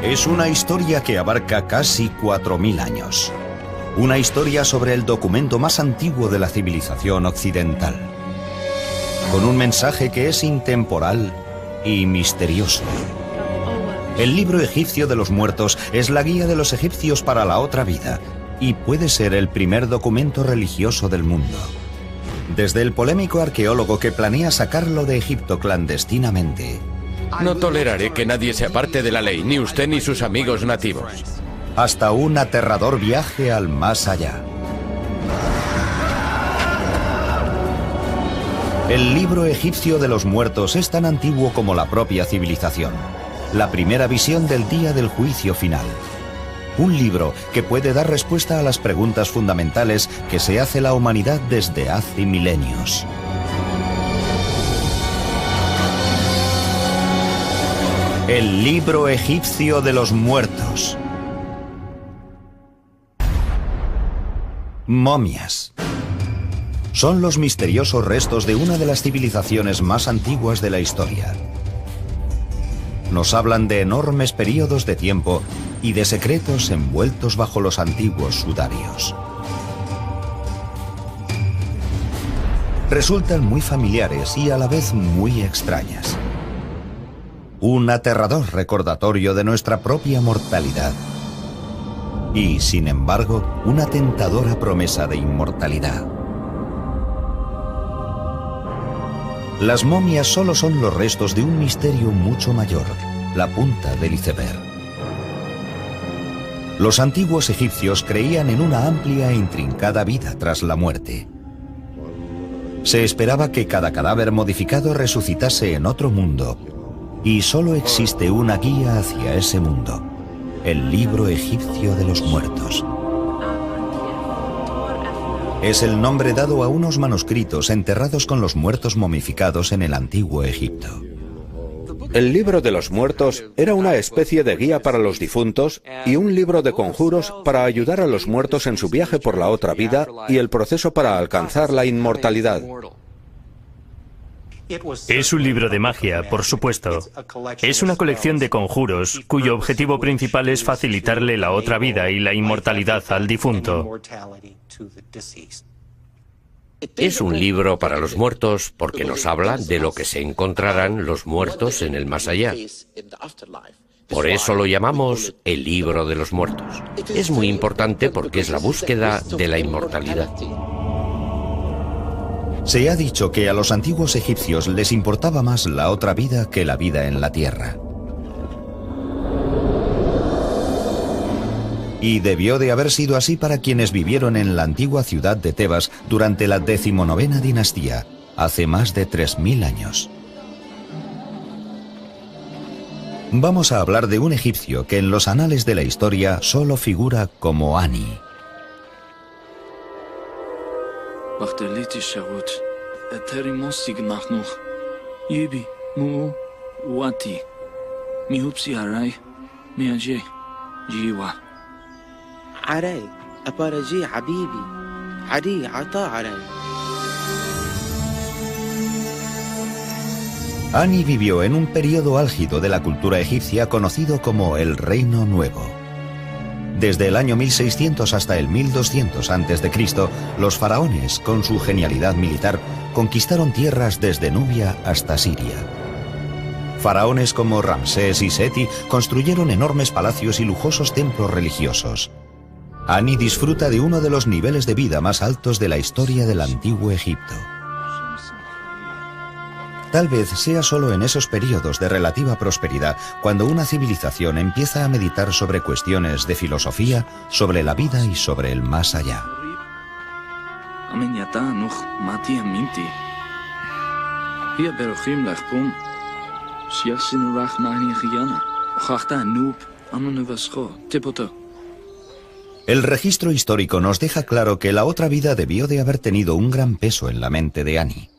Es una historia que abarca casi 4000 años. Una historia sobre el documento más antiguo de la civilización occidental. Con un mensaje que es intemporal y misterioso. El libro egipcio de los muertos es la guía de los egipcios para la otra vida y puede ser el primer documento religioso del mundo. Desde el polémico arqueólogo que planea sacarlo de Egipto clandestinamente. No toleraré que nadie se aparte de la ley, ni usted ni sus amigos nativos. Hasta un aterrador viaje al más allá. El libro egipcio de los muertos es tan antiguo como la propia civilización. La primera visión del día del juicio final. Un libro que puede dar respuesta a las preguntas fundamentales que se hace la humanidad desde hace milenios. El libro egipcio de los muertos. Momias. Son los misteriosos restos de una de las civilizaciones más antiguas de la historia. Nos hablan de enormes periodos de tiempo y de secretos envueltos bajo los antiguos sudarios. Resultan muy familiares y a la vez muy extrañas. Un aterrador recordatorio de nuestra propia mortalidad. Y, sin embargo, una tentadora promesa de inmortalidad. Las momias solo son los restos de un misterio mucho mayor, la punta del iceberg. Los antiguos egipcios creían en una amplia e intrincada vida tras la muerte. Se esperaba que cada cadáver modificado resucitase en otro mundo, y solo existe una guía hacia ese mundo, el libro egipcio de los muertos. Es el nombre dado a unos manuscritos enterrados con los muertos momificados en el antiguo Egipto. El libro de los muertos era una especie de guía para los difuntos y un libro de conjuros para ayudar a los muertos en su viaje por la otra vida y el proceso para alcanzar la inmortalidad. Es un libro de magia, por supuesto. Es una colección de conjuros cuyo objetivo principal es facilitarle la otra vida y la inmortalidad al difunto. Es un libro para los muertos porque nos habla de lo que se encontrarán los muertos en el más allá. Por eso lo llamamos el libro de los muertos. Es muy importante porque es la búsqueda de la inmortalidad. Se ha dicho que a los antiguos egipcios les importaba más la otra vida que la vida en la tierra. Y debió de haber sido así para quienes vivieron en la antigua ciudad de Tebas durante la 19ª dinastía, hace más de 3000 años. Vamos a hablar de un egipcio que en los anales de la historia solo figura como Ani. Ani vivió en un periodo álgido de la cultura egipcia conocido como el Reino Nuevo. Desde el año 1600 hasta el 1200 a.C., los faraones, con su genialidad militar, conquistaron tierras desde Nubia hasta Siria. Faraones como Ramsés y Seti construyeron enormes palacios y lujosos templos religiosos. Ani disfruta de uno de los niveles de vida más altos de la historia del antiguo Egipto. Tal vez sea solo en esos periodos de relativa prosperidad cuando una civilización empieza a meditar sobre cuestiones de filosofía, sobre la vida y sobre el más allá. El registro histórico nos deja claro que la otra vida debió de haber tenido un gran peso en la mente de Ani.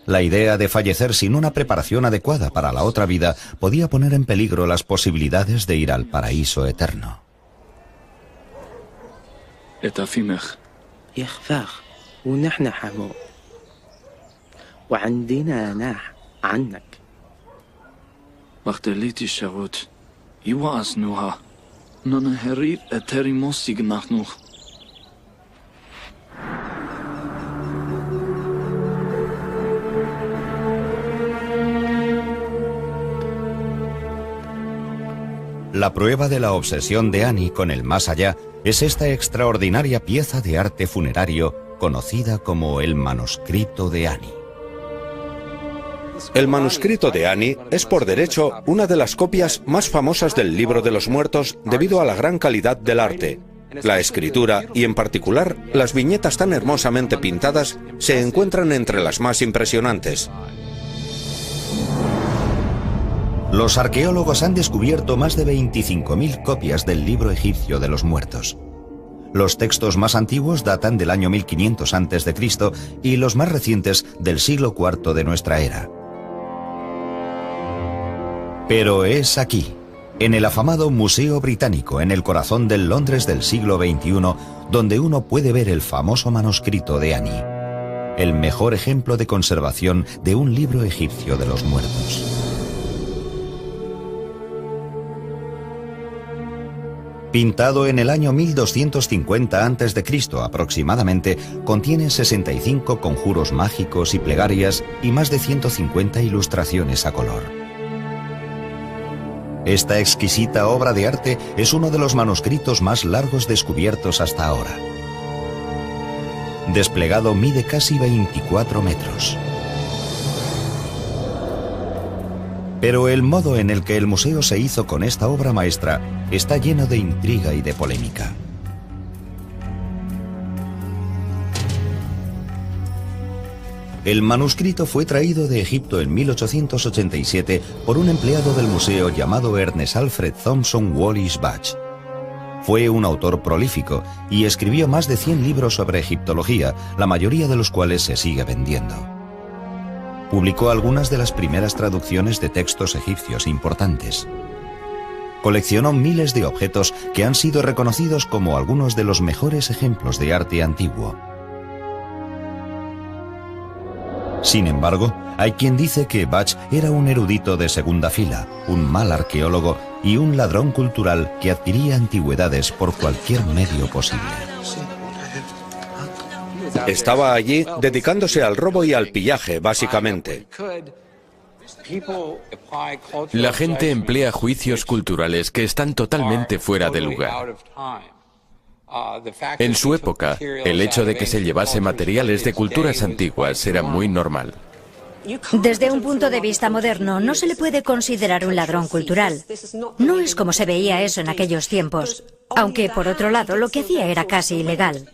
La idea de fallecer sin una preparación adecuada para la otra vida podía poner en peligro las posibilidades de ir al paraíso eterno. La prueba de la obsesión de Annie con el más allá es esta extraordinaria pieza de arte funerario conocida como el manuscrito de Annie. El manuscrito de Annie es por derecho una de las copias más famosas del Libro de los Muertos debido a la gran calidad del arte. La escritura y en particular las viñetas tan hermosamente pintadas se encuentran entre las más impresionantes. Los arqueólogos han descubierto más de 25.000 copias del libro egipcio de los muertos. Los textos más antiguos datan del año 1500 a.C. y los más recientes del siglo IV de nuestra era. Pero es aquí, en el afamado Museo Británico, en el corazón del Londres del siglo XXI, donde uno puede ver el famoso manuscrito de Annie, el mejor ejemplo de conservación de un libro egipcio de los muertos. Pintado en el año 1250 a.C. aproximadamente, contiene 65 conjuros mágicos y plegarias y más de 150 ilustraciones a color. Esta exquisita obra de arte es uno de los manuscritos más largos descubiertos hasta ahora. Desplegado mide casi 24 metros. Pero el modo en el que el museo se hizo con esta obra maestra está lleno de intriga y de polémica. El manuscrito fue traído de Egipto en 1887 por un empleado del museo llamado Ernest Alfred Thompson Wallis Budge. Fue un autor prolífico y escribió más de 100 libros sobre egiptología, la mayoría de los cuales se sigue vendiendo. Publicó algunas de las primeras traducciones de textos egipcios importantes. Coleccionó miles de objetos que han sido reconocidos como algunos de los mejores ejemplos de arte antiguo. Sin embargo, hay quien dice que Budge era un erudito de segunda fila, un mal arqueólogo y un ladrón cultural que adquiría antigüedades por cualquier medio posible. Estaba allí dedicándose al robo y al pillaje, básicamente. La gente emplea juicios culturales que están totalmente fuera de lugar. En su época, el hecho de que se llevase materiales de culturas antiguas era muy normal. Desde un punto de vista moderno, no se le puede considerar un ladrón cultural. No es como se veía eso en aquellos tiempos. Aunque, por otro lado, lo que hacía era casi ilegal.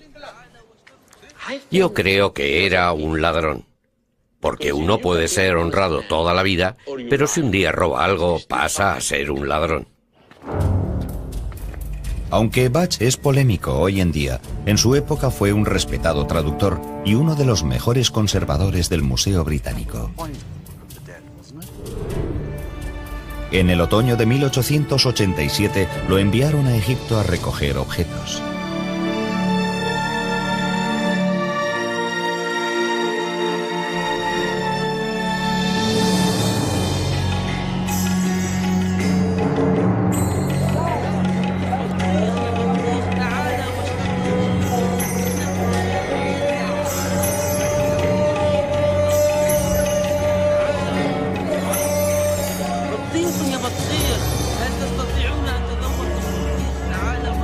Yo creo que era un ladrón. Porque uno puede ser honrado toda la vida, pero si un día roba algo, pasa a ser un ladrón. Aunque Budge es polémico hoy en día, en su época fue un respetado traductor y uno de los mejores conservadores del Museo Británico. En el otoño de 1887 lo enviaron a Egipto a recoger objetos.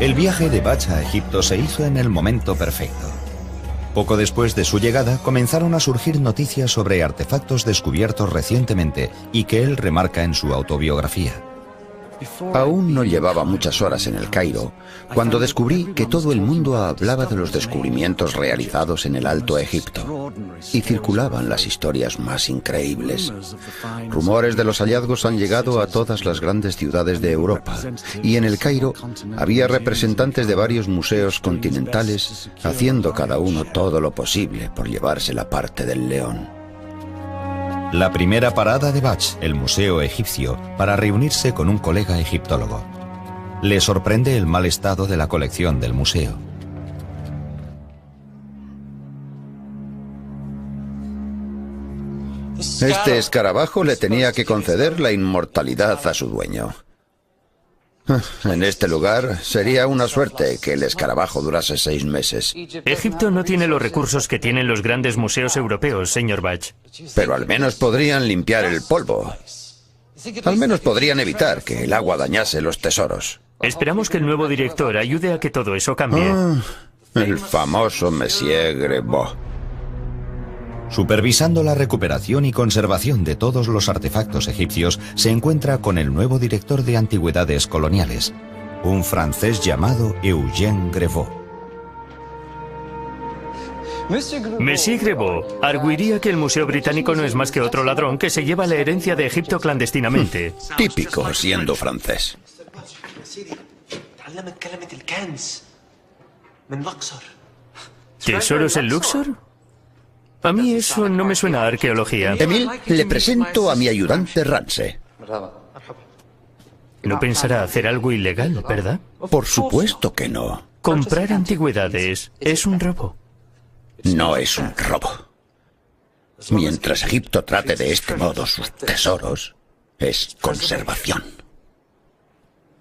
El viaje de Budge a Egipto se hizo en el momento perfecto. Poco después de su llegada comenzaron a surgir noticias sobre artefactos descubiertos recientemente y que él remarca en su autobiografía. Aún no llevaba muchas horas en el Cairo cuando descubrí que todo el mundo hablaba de los descubrimientos realizados en el Alto Egipto y circulaban las historias más increíbles. Rumores de los hallazgos han llegado a todas las grandes ciudades de Europa y en el Cairo había representantes de varios museos continentales haciendo cada uno todo lo posible por llevarse la parte del león. La primera parada de Budge, el Museo Egipcio, para reunirse con un colega egiptólogo. Le sorprende el mal estado de la colección del museo. Este escarabajo le tenía que conceder la inmortalidad a su dueño. En este lugar sería una suerte que el escarabajo durase 6 meses. Egipto no tiene los recursos que tienen los grandes museos europeos, señor Bach. Pero al menos podrían limpiar el polvo. Al menos podrían evitar que el agua dañase los tesoros. Esperamos que el nuevo director ayude a que todo eso cambie. El famoso Monsieur Grevaux. Supervisando la recuperación y conservación de todos los artefactos egipcios, se encuentra con el nuevo director de antigüedades coloniales, un francés llamado Eugène Grevaux. Monsieur Grevaux arguiría que el Museo Británico no es más que otro ladrón que se lleva la herencia de Egipto clandestinamente. Típico siendo francés. ¿Tesoros en Luxor? A mí eso no me suena a arqueología. Emil, le presento a mi ayudante Ramsey. No pensará hacer algo ilegal, ¿verdad? Por supuesto que no. Comprar antigüedades es un robo. No es un robo. Mientras Egipto trate de este modo sus tesoros, es conservación.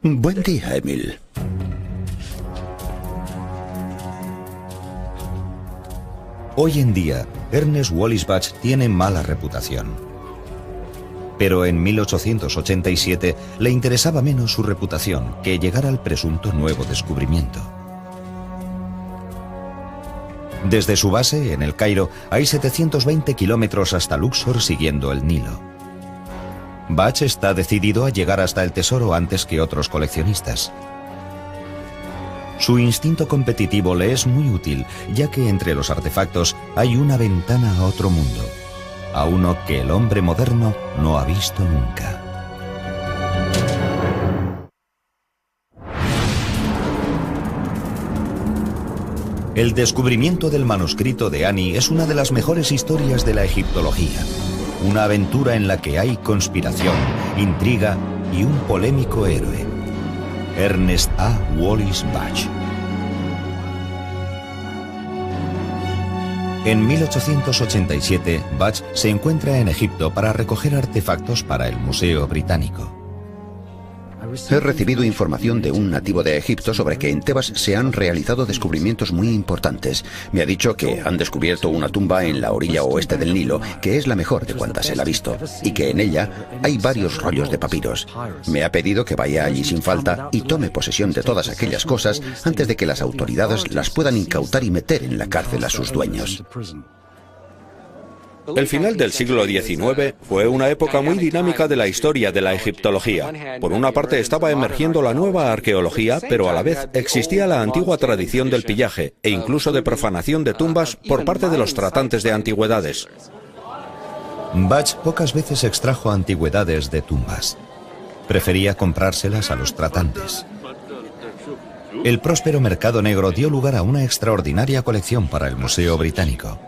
Buen día, Emil. Hoy en día, Ernest Wallis Bach tiene mala reputación. Pero en 1887 le interesaba menos su reputación que llegar al presunto nuevo descubrimiento. Desde su base, en el Cairo, hay 720 kilómetros hasta Luxor siguiendo el Nilo. Bach está decidido a llegar hasta el tesoro antes que otros coleccionistas. Su instinto competitivo le es muy útil, ya que entre los artefactos hay una ventana a otro mundo, a uno que el hombre moderno no ha visto nunca. El descubrimiento del manuscrito de Ani es una de las mejores historias de la egiptología. Una aventura en la que hay conspiración, intriga y un polémico héroe. Ernest A. Wallis Bach. En 1887, Bach se encuentra en Egipto para recoger artefactos para el Museo Británico. He recibido información de un nativo de Egipto sobre que en Tebas se han realizado descubrimientos muy importantes. Me ha dicho que han descubierto una tumba en la orilla oeste del Nilo, que es la mejor de cuantas él ha visto, y que en ella hay varios rollos de papiros. Me ha pedido que vaya allí sin falta y tome posesión de todas aquellas cosas antes de que las autoridades las puedan incautar y meter en la cárcel a sus dueños. El final del siglo XIX fue una época muy dinámica de la historia de la egiptología. Por una parte estaba emergiendo la nueva arqueología, pero a la vez existía la antigua tradición del pillaje e incluso de profanación de tumbas por parte de los tratantes de antigüedades. Bach pocas veces extrajo antigüedades de tumbas. Prefería comprárselas a los tratantes. El próspero mercado negro dio lugar a una extraordinaria colección para el Museo Británico.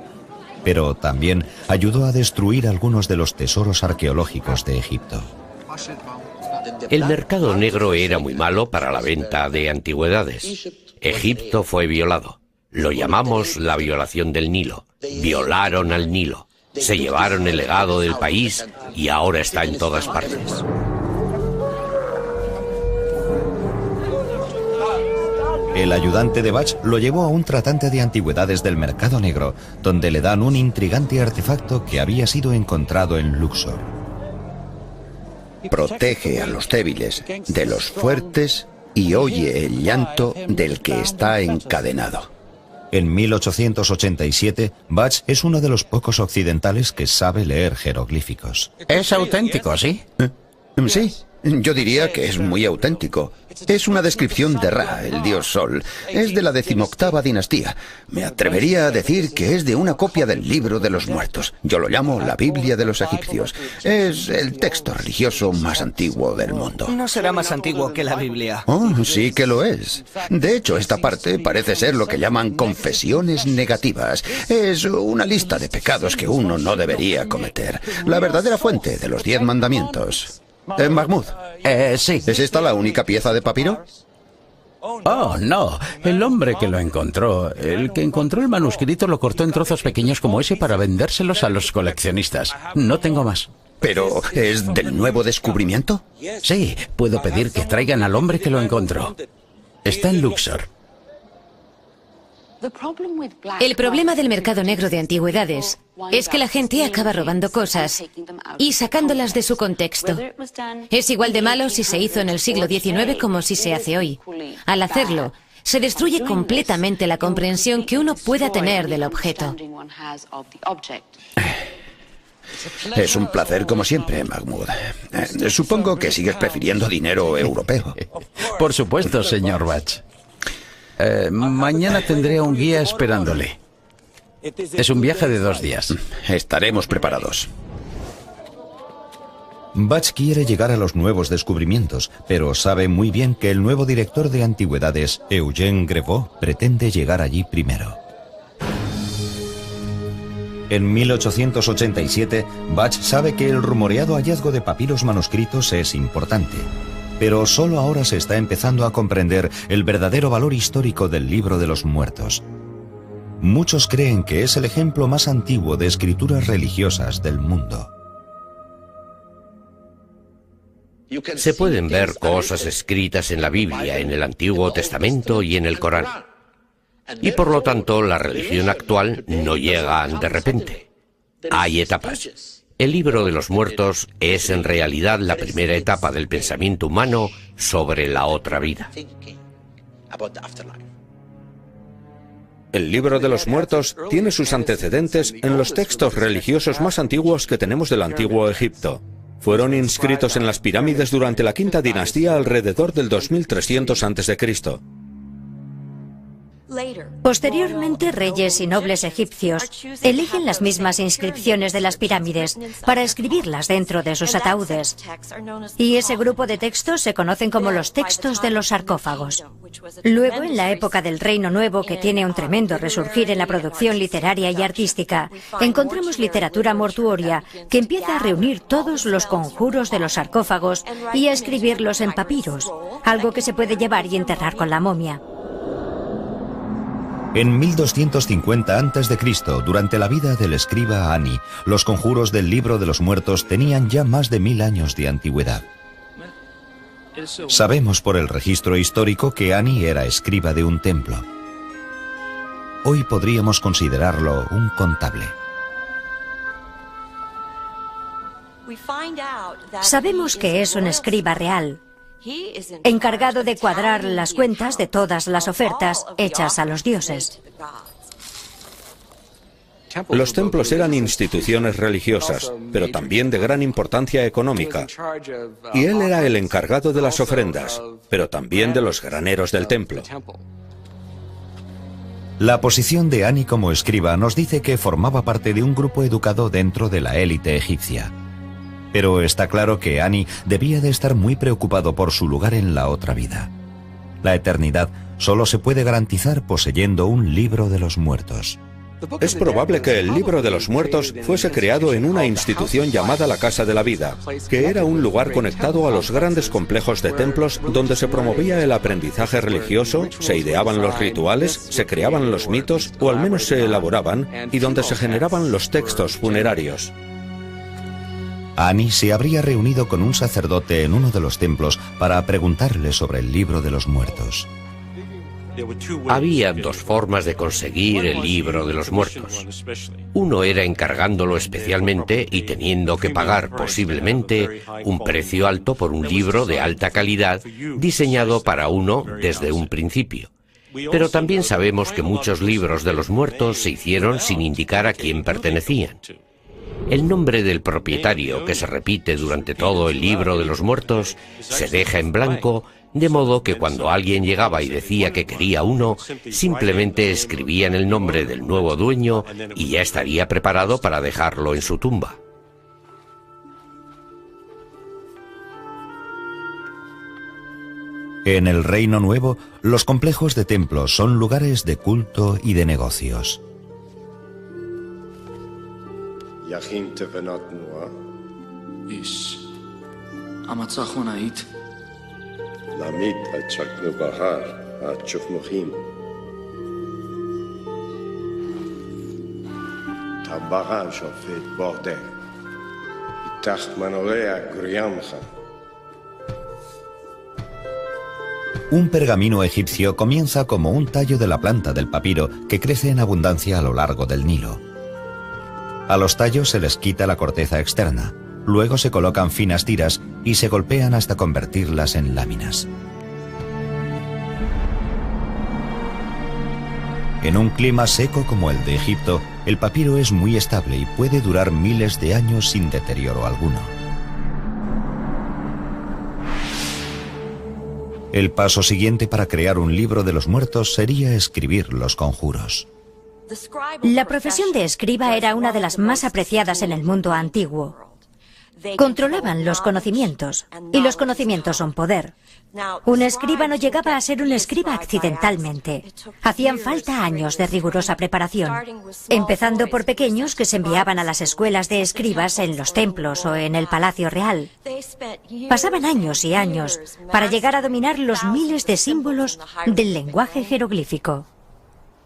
Pero también ayudó a destruir algunos de los tesoros arqueológicos de Egipto. El mercado negro era muy malo para la venta de antigüedades. Egipto fue violado. Lo llamamos la violación del Nilo. Violaron al Nilo. Se llevaron el legado del país y ahora está en todas partes. El ayudante de Bach lo llevó a un tratante de antigüedades del mercado negro, donde le dan un intrigante artefacto que había sido encontrado en Luxor. Protege a los débiles de los fuertes y oye el llanto del que está encadenado. En 1887, Bach es uno de los pocos occidentales que sabe leer jeroglíficos. Es auténtico, ¿sí? Sí. Yo diría que es muy auténtico. Es una descripción de Ra, el dios Sol. Es de la 18ª dinastía. Me atrevería a decir que es de una copia del Libro de los Muertos. Yo lo llamo la Biblia de los egipcios. Es el texto religioso más antiguo del mundo. No será más antiguo que la Biblia. Oh, sí que lo es. De hecho, esta parte parece ser lo que llaman confesiones negativas. Es una lista de pecados que uno no debería cometer. La verdadera fuente de los 10 mandamientos. Mahmoud. Sí. ¿Es esta la única pieza de papiro? Oh, no. El hombre que lo encontró, el que encontró el manuscrito lo cortó en trozos pequeños como ese para vendérselos a los coleccionistas. No tengo más. ¿Pero es del nuevo descubrimiento? Sí, puedo pedir que traigan al hombre que lo encontró. Está en Luxor. El problema del mercado negro de antigüedades es que la gente acaba robando cosas y sacándolas de su contexto. Es igual de malo si se hizo en el siglo XIX como si se hace hoy. Al hacerlo, se destruye completamente la comprensión que uno pueda tener del objeto. Es un placer como siempre, Mahmoud. Supongo que sigues prefiriendo dinero europeo. Por supuesto, señor Bach. Mañana tendré a un guía esperándole. Es un viaje de 2 días. Estaremos preparados. Bach quiere llegar a los nuevos descubrimientos, pero sabe muy bien que el nuevo director de antigüedades, Eugène Grevaux, pretende llegar allí primero. En 1887, Bach sabe que el rumoreado hallazgo de papiros manuscritos es importante, pero solo ahora se está empezando a comprender el verdadero valor histórico del Libro de los Muertos. Muchos creen que es el ejemplo más antiguo de escrituras religiosas del mundo. Se pueden ver cosas escritas en la Biblia, en el Antiguo Testamento y en el Corán. Y por lo tanto, la religión actual no llega de repente. Hay etapas. El Libro de los Muertos es en realidad la primera etapa del pensamiento humano sobre la otra vida. El Libro de los Muertos tiene sus antecedentes en los textos religiosos más antiguos que tenemos del Antiguo Egipto. Fueron inscritos en las pirámides durante la Quinta Dinastía alrededor del 2300 a.C. Posteriormente, reyes y nobles egipcios eligen las mismas inscripciones de las pirámides para escribirlas dentro de sus ataúdes. Y ese grupo de textos se conocen como los textos de los sarcófagos. Luego, en la época del Reino Nuevo, que tiene un tremendo resurgir en la producción literaria y artística, encontramos literatura mortuoria que empieza a reunir todos los conjuros de los sarcófagos y a escribirlos en papiros, algo que se puede llevar y enterrar con la momia. En 1250 a.C., durante la vida del escriba Ani, los conjuros del Libro de los Muertos tenían ya más de 1000 años de antigüedad. Sabemos por el registro histórico que Ani era escriba de un templo. Hoy podríamos considerarlo un contable. Sabemos que es un escriba real, encargado de cuadrar las cuentas de todas las ofertas hechas a los dioses. Los templos eran instituciones religiosas, pero también de gran importancia económica. Y él era el encargado de las ofrendas, pero también de los graneros del templo. La posición de Ani como escriba nos dice que formaba parte de un grupo educado dentro de la élite egipcia. Pero está claro que Ani debía de estar muy preocupado por su lugar en la otra vida. La eternidad solo se puede garantizar poseyendo un Libro de los Muertos. Es probable que el Libro de los Muertos fuese creado en una institución llamada la Casa de la Vida, que era un lugar conectado a los grandes complejos de templos donde se promovía el aprendizaje religioso, se ideaban los rituales, se creaban los mitos, o al menos se elaboraban, y donde se generaban los textos funerarios. Ani se habría reunido con un sacerdote en uno de los templos para preguntarle sobre el Libro de los Muertos. Había 2 formas de conseguir el Libro de los Muertos. Uno era encargándolo especialmente y teniendo que pagar posiblemente un precio alto por un libro de alta calidad diseñado para uno desde un principio. Pero también sabemos que muchos libros de los muertos se hicieron sin indicar a quién pertenecían. El nombre del propietario, que se repite durante todo el Libro de los Muertos, se deja en blanco, de modo que cuando alguien llegaba y decía que quería uno, simplemente escribían el nombre del nuevo dueño y ya estaría preparado para dejarlo en su tumba. En el Reino Nuevo, los complejos de templos son lugares de culto y de negocios. Un pergamino egipcio comienza como un tallo de la planta del papiro que crece en abundancia a lo largo del Nilo. A los tallos se les quita la corteza externa, luego se colocan finas tiras y se golpean hasta convertirlas en láminas. En un clima seco como el de Egipto, el papiro es muy estable y puede durar miles de años sin deterioro alguno. El paso siguiente para crear un libro de los muertos sería escribir los conjuros. La profesión de escriba era una de las más apreciadas en el mundo antiguo. Controlaban los conocimientos, y los conocimientos son poder. Un escriba no llegaba a ser un escriba accidentalmente. Hacían falta años de rigurosa preparación, empezando por pequeños que se enviaban a las escuelas de escribas en los templos o en el Palacio Real. Pasaban años y años para llegar a dominar los miles de símbolos del lenguaje jeroglífico.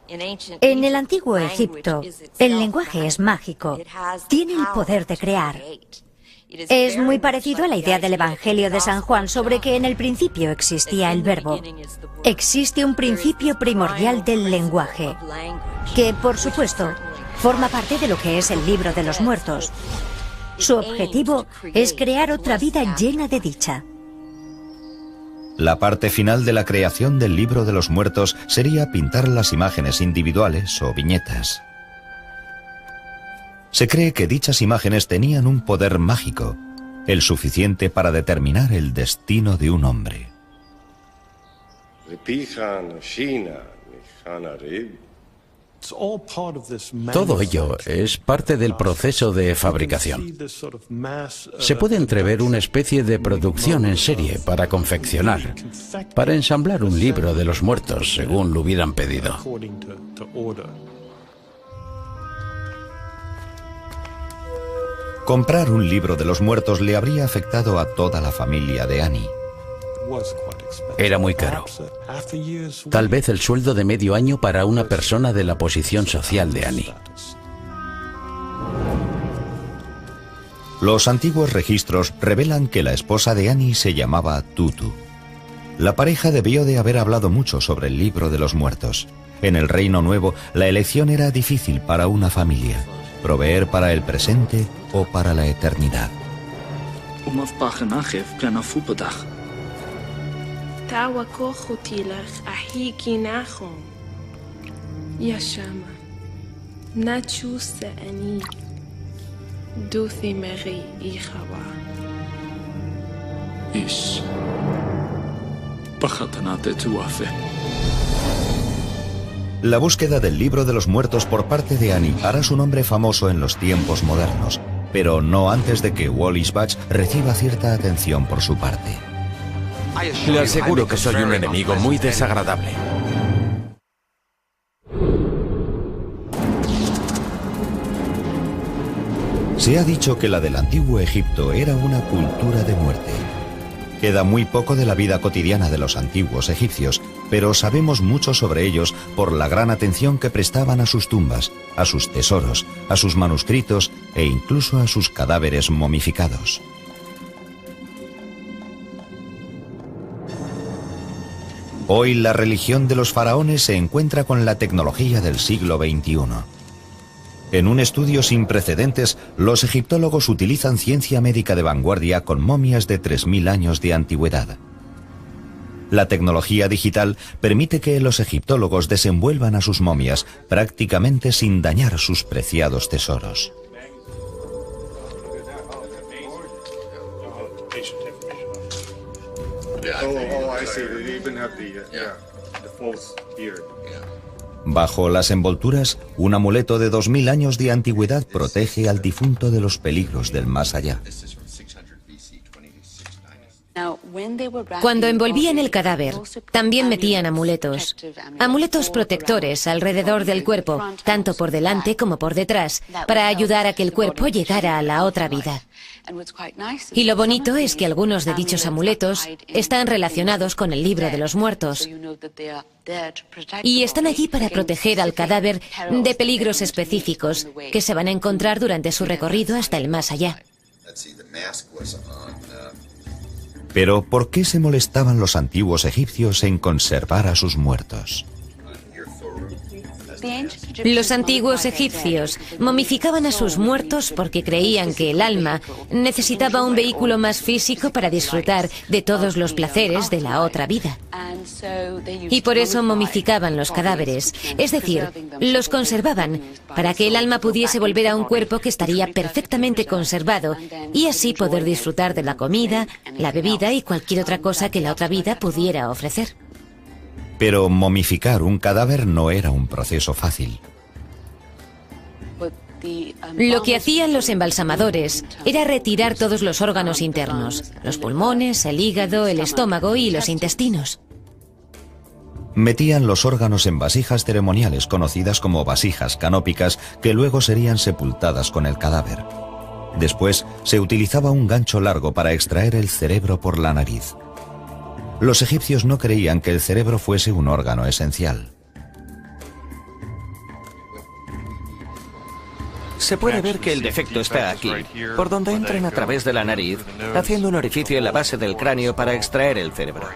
En el antiguo Egipto, el lenguaje es mágico, tiene el poder de crear. Es muy parecido a la idea del Evangelio de San Juan sobre que en el principio existía el verbo. Existe un principio primordial del lenguaje, que, por supuesto, forma parte de lo que es el libro de los muertos. Su objetivo es crear otra vida llena de dicha. La parte final de la creación del libro de los muertos sería pintar las imágenes individuales o viñetas. Se cree que dichas imágenes tenían un poder mágico, el suficiente para determinar el destino de un hombre. Todo ello es parte del proceso de fabricación. Se puede entrever una especie de producción en serie para confeccionar, para ensamblar un libro de los muertos según lo hubieran pedido. Comprar un libro de los muertos le habría afectado a toda la familia de Annie. Era muy caro. Tal vez el sueldo de medio año para una persona de la posición social de Annie. Los antiguos registros revelan que la esposa de Annie se llamaba Tutu. La pareja debió de haber hablado mucho sobre el libro de los muertos. En el Reino Nuevo, la elección era difícil para una familia: proveer para el presente o para la eternidad. La búsqueda del libro de los muertos por parte de Annie hará su nombre famoso en los tiempos modernos, pero no antes de que Wallis Budge reciba cierta atención por su parte. Le aseguro que soy un enemigo muy desagradable. Se ha dicho que la del antiguo Egipto era una cultura de muerte. Queda muy poco de la vida cotidiana de los antiguos egipcios, pero sabemos mucho sobre ellos por la gran atención que prestaban a sus tumbas, a sus tesoros, a sus manuscritos e incluso a sus cadáveres momificados. Hoy la religión de los faraones se encuentra con la tecnología del siglo XXI. En un estudio sin precedentes, los egiptólogos utilizan ciencia médica de vanguardia con momias de 3000 años de antigüedad. La tecnología digital permite que los egiptólogos desenvuelvan a sus momias prácticamente sin dañar sus preciados tesoros. Bajo las envolturas, un amuleto de 2000 años de antigüedad protege al difunto de los peligros del más allá. Cuando envolvían el cadáver, también metían amuletos. Amuletos protectores alrededor del cuerpo, tanto por delante como por detrás, para ayudar a que el cuerpo llegara a la otra vida. Y lo bonito es que algunos de dichos amuletos están relacionados con el libro de los muertos. Y están allí para proteger al cadáver de peligros específicos que se van a encontrar durante su recorrido hasta el más allá. Pero ¿por qué se molestaban los antiguos egipcios en conservar a sus muertos? Los antiguos egipcios momificaban a sus muertos porque creían que el alma necesitaba un vehículo más físico para disfrutar de todos los placeres de la otra vida. Y por eso momificaban los cadáveres, es decir, los conservaban para que el alma pudiese volver a un cuerpo que estaría perfectamente conservado y así poder disfrutar de la comida, la bebida y cualquier otra cosa que la otra vida pudiera ofrecer. Pero momificar un cadáver no era un proceso fácil. Lo que hacían los embalsamadores era retirar todos los órganos internos, los pulmones, el hígado, el estómago y los intestinos. Metían los órganos en vasijas ceremoniales conocidas como vasijas canópicas que luego serían sepultadas con el cadáver. Después se utilizaba un gancho largo para extraer el cerebro por la nariz. Los egipcios no creían que el cerebro fuese un órgano esencial. Se puede ver que el defecto está aquí, por donde entran a través de la nariz, haciendo un orificio en la base del cráneo para extraer el cerebro.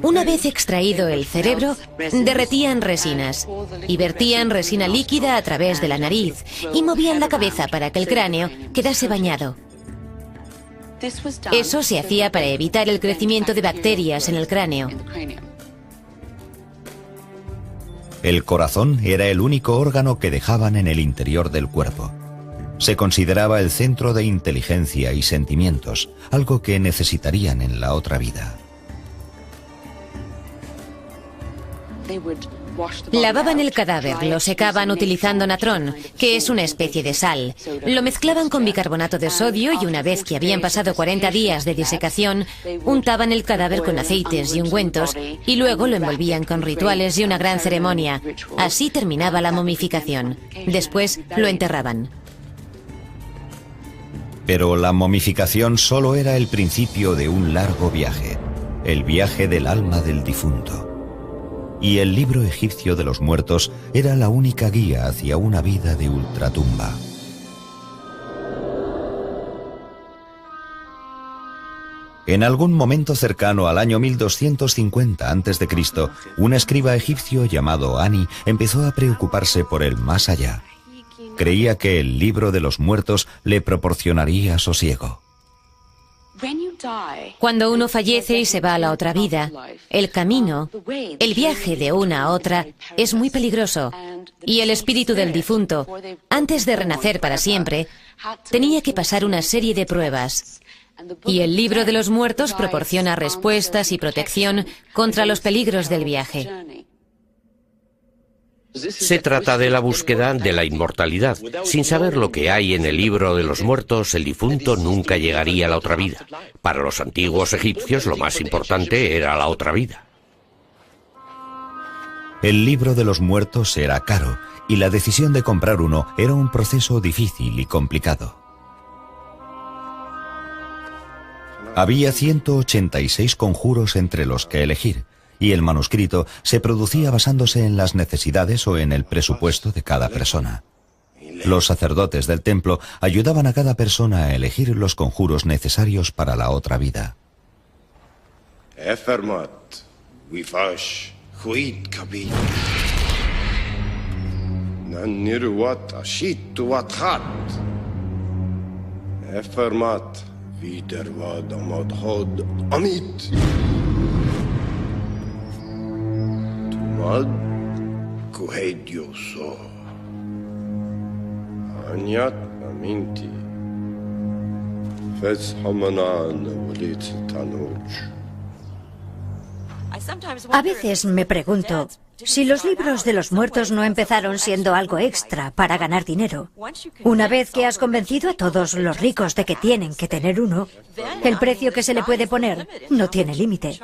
Una vez extraído el cerebro, derretían resinas y vertían resina líquida a través de la nariz y movían la cabeza para que el cráneo quedase bañado. Eso se hacía para evitar el crecimiento de bacterias en el cráneo. El corazón era el único órgano que dejaban en el interior del cuerpo. Se consideraba el centro de inteligencia y sentimientos, algo que necesitarían en la otra vida. Lavaban el cadáver, lo secaban utilizando natrón, que es una especie de sal. Lo mezclaban con bicarbonato de sodio y una vez que habían pasado 40 días de disecación, untaban el cadáver con aceites y ungüentos y luego lo envolvían con rituales y una gran ceremonia. Así terminaba la momificación. Después lo enterraban. Pero la momificación solo era el principio de un largo viaje, el viaje del alma del difunto. Y el libro egipcio de los muertos era la única guía hacia una vida de ultratumba. En algún momento cercano al año 1250 a.C., un escriba egipcio llamado Ani empezó a preocuparse por el más allá. Creía que el libro de los muertos le proporcionaría sosiego. Cuando uno fallece y se va a la otra vida, el camino, el viaje de una a otra, es muy peligroso. Y el espíritu del difunto, antes de renacer para siempre, tenía que pasar una serie de pruebas. Y el libro de los muertos proporciona respuestas y protección contra los peligros del viaje. Se trata de la búsqueda de la inmortalidad. Sin saber lo que hay en el libro de los muertos, el difunto nunca llegaría a la otra vida. Para los antiguos egipcios lo más importante era la otra vida. El libro de los muertos era caro y la decisión de comprar uno era un proceso difícil y complicado. Había 186 conjuros entre los que elegir, y el manuscrito se producía basándose en las necesidades o en el presupuesto de cada persona. Los sacerdotes del templo ayudaban a cada persona a elegir los conjuros necesarios para la otra vida. A veces me pregunto si los libros de los muertos no empezaron siendo algo extra para ganar dinero. Una vez que has convencido a todos los ricos de que tienen que tener uno, el precio que se le puede poner no tiene límite.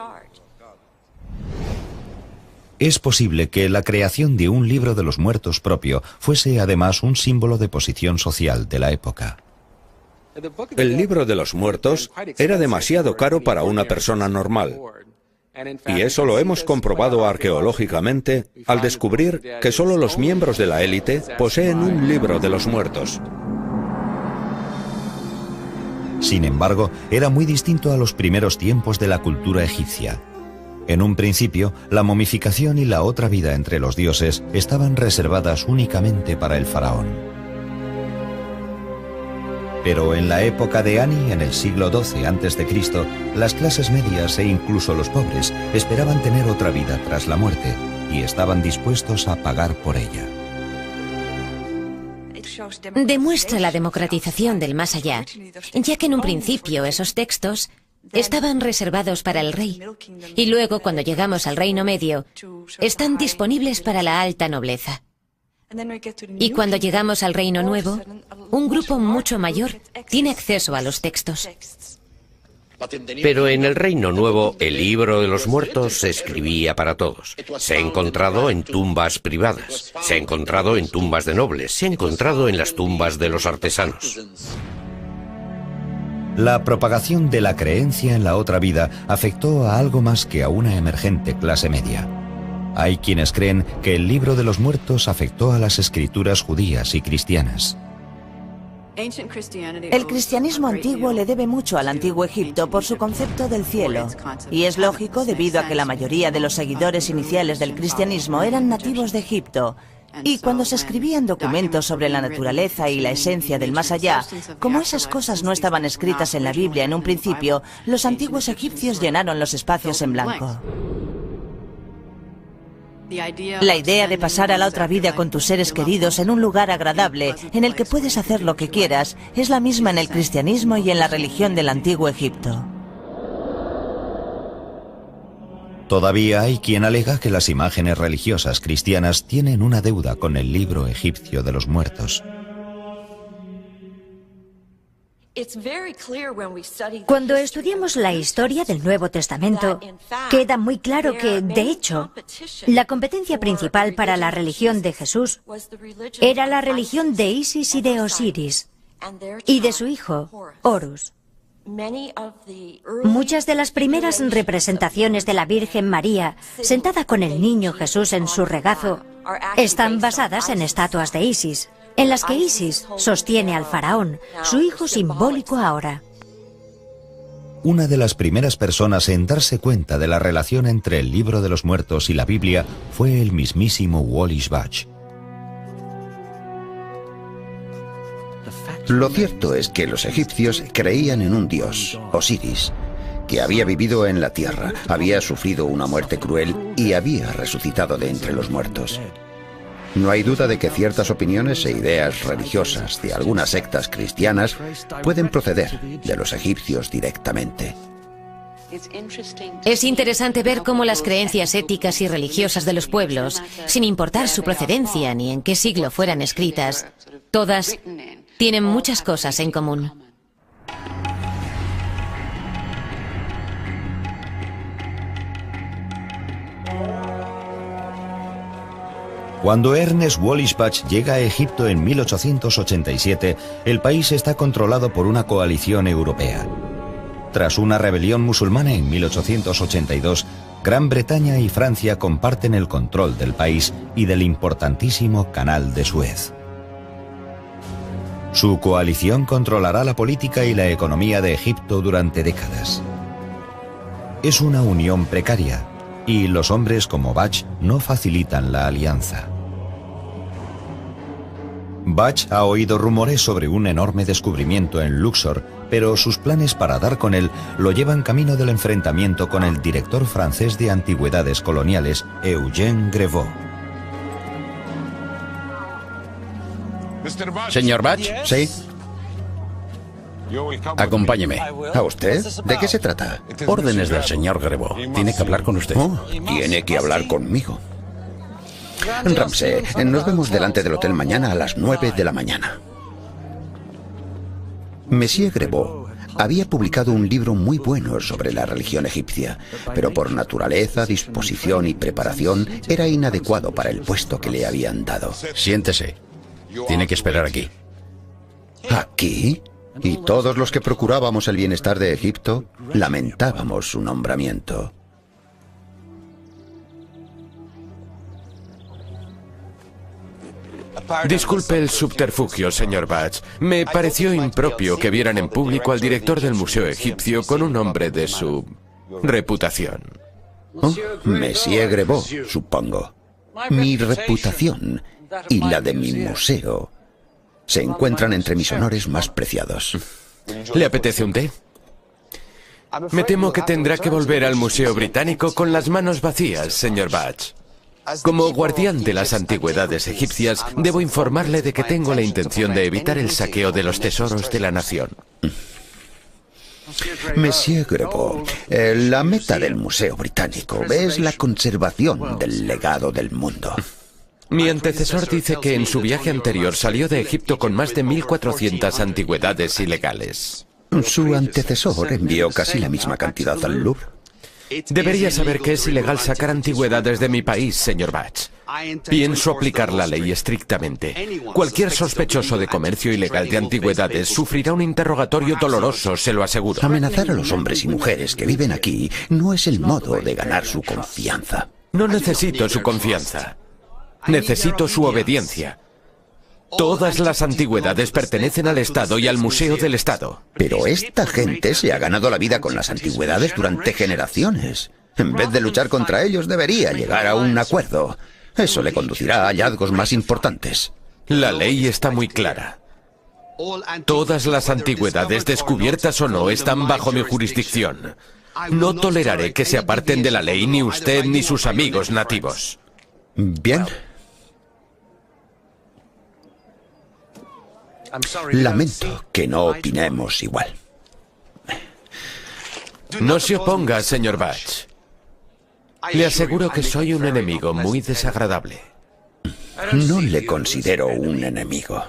Es posible que la creación de un libro de los muertos propio fuese además un símbolo de posición social de la época. El libro de los muertos era demasiado caro para una persona normal. Y eso lo hemos comprobado arqueológicamente al descubrir que solo los miembros de la élite poseen un libro de los muertos. Sin embargo, era muy distinto a los primeros tiempos de la cultura egipcia. En un principio, la momificación y la otra vida entre los dioses estaban reservadas únicamente para el faraón. Pero en la época de Ani, en el siglo XII a.C., las clases medias e incluso los pobres esperaban tener otra vida tras la muerte y estaban dispuestos a pagar por ella. Demuestra la democratización del más allá, ya que en un principio esos textos estaban reservados para el rey, y luego, cuando llegamos al Reino Medio, están disponibles para la alta nobleza. Y cuando llegamos al Reino Nuevo, un grupo mucho mayor tiene acceso a los textos. Pero en el Reino Nuevo, el libro de los muertos se escribía para todos. Se ha encontrado en tumbas privadas, se ha encontrado en tumbas de nobles, se ha encontrado en las tumbas de los artesanos. La propagación de la creencia en la otra vida afectó a algo más que a una emergente clase media. Hay quienes creen que el libro de los muertos afectó a las escrituras judías y cristianas. El cristianismo antiguo le debe mucho al antiguo Egipto por su concepto del cielo, y es lógico debido a que la mayoría de los seguidores iniciales del cristianismo eran nativos de Egipto, y cuando se escribían documentos sobre la naturaleza y la esencia del más allá, como esas cosas no estaban escritas en la Biblia en un principio, los antiguos egipcios llenaron los espacios en blanco. La idea de pasar a la otra vida con tus seres queridos en un lugar agradable, en el que puedes hacer lo que quieras, es la misma en el cristianismo y en la religión del antiguo Egipto. Todavía hay quien alega que las imágenes religiosas cristianas tienen una deuda con el libro egipcio de los muertos. Cuando estudiamos la historia del Nuevo Testamento, queda muy claro que, de hecho, la competencia principal para la religión de Jesús era la religión de Isis y de Osiris, y de su hijo, Horus. Muchas de las primeras representaciones de la Virgen María, sentada con el niño Jesús en su regazo, están basadas en estatuas de Isis, en las que Isis sostiene al faraón, su hijo simbólico ahora. Una de las primeras personas en darse cuenta de la relación entre el libro de los muertos y la Biblia fue el mismísimo Wallis Budge. Lo cierto es que los egipcios creían en un dios, Osiris, que había vivido en la tierra, había sufrido una muerte cruel y había resucitado de entre los muertos. No hay duda de que ciertas opiniones e ideas religiosas de algunas sectas cristianas pueden proceder de los egipcios directamente. Es interesante ver cómo las creencias éticas y religiosas de los pueblos, sin importar su procedencia ni en qué siglo fueran escritas, todas tienen muchas cosas en común. Cuando Ernest Wallis Budge llega a Egipto en 1887, el país está controlado por una coalición europea. Tras una rebelión musulmana en 1882, Gran Bretaña y Francia comparten el control del país y del importantísimo Canal de Suez. Su coalición controlará la política y la economía de Egipto durante décadas. Es una unión precaria, y los hombres como Budge no facilitan la alianza. Budge ha oído rumores sobre un enorme descubrimiento en Luxor, pero sus planes para dar con él lo llevan camino del enfrentamiento con el director francés de antigüedades coloniales, Eugène Grevaux. Señor Budge. ¿Sí? Acompáñeme. ¿A usted? ¿De qué se trata? Órdenes del señor Grevaux. Tiene que hablar con usted. Oh, tiene que hablar conmigo. Ramsey, nos vemos delante del hotel mañana a las 9 de la mañana. Monsieur Grevaux había publicado un libro muy bueno sobre la religión egipcia, pero por naturaleza, disposición y preparación era inadecuado para el puesto que le habían dado. Siéntese. Tiene que esperar aquí. ¿Aquí? Y todos los que procurábamos el bienestar de Egipto lamentábamos su nombramiento. Disculpe el subterfugio, señor Batch. Me pareció impropio que vieran en público al director del Museo Egipcio con un hombre de su reputación. Oh, Monsieur Grebot, supongo. Mi reputación y la de mi museo se encuentran entre mis honores más preciados. ¿Le apetece un té? Me temo que tendrá que volver al Museo Británico con las manos vacías, señor Batch. Como guardián de las antigüedades egipcias, debo informarle de que tengo la intención de evitar el saqueo de los tesoros de la nación. Monsieur Grebot, la meta del Museo Británico es la conservación del legado del mundo. Mi antecesor dice que en su viaje anterior salió de Egipto con más de 1.400 antigüedades ilegales. Su antecesor envió casi la misma cantidad al Louvre. Debería saber que es ilegal sacar antigüedades de mi país, señor Batch. Pienso aplicar la ley estrictamente. Cualquier sospechoso de comercio ilegal de antigüedades sufrirá un interrogatorio doloroso, se lo aseguro. Amenazar a los hombres y mujeres que viven aquí no es el modo de ganar su confianza. No necesito su confianza. Necesito su obediencia. Todas las antigüedades pertenecen al Estado y al Museo del Estado. Pero esta gente se ha ganado la vida con las antigüedades durante generaciones. En vez de luchar contra ellos, debería llegar a un acuerdo. Eso le conducirá a hallazgos más importantes. La ley está muy clara. Todas las antigüedades, descubiertas o no, están bajo mi jurisdicción. No toleraré que se aparten de la ley ni usted ni sus amigos nativos. Bien. Lamento que no opinemos igual. No se oponga, señor Batch. Le aseguro que soy un enemigo muy desagradable. No le considero un enemigo.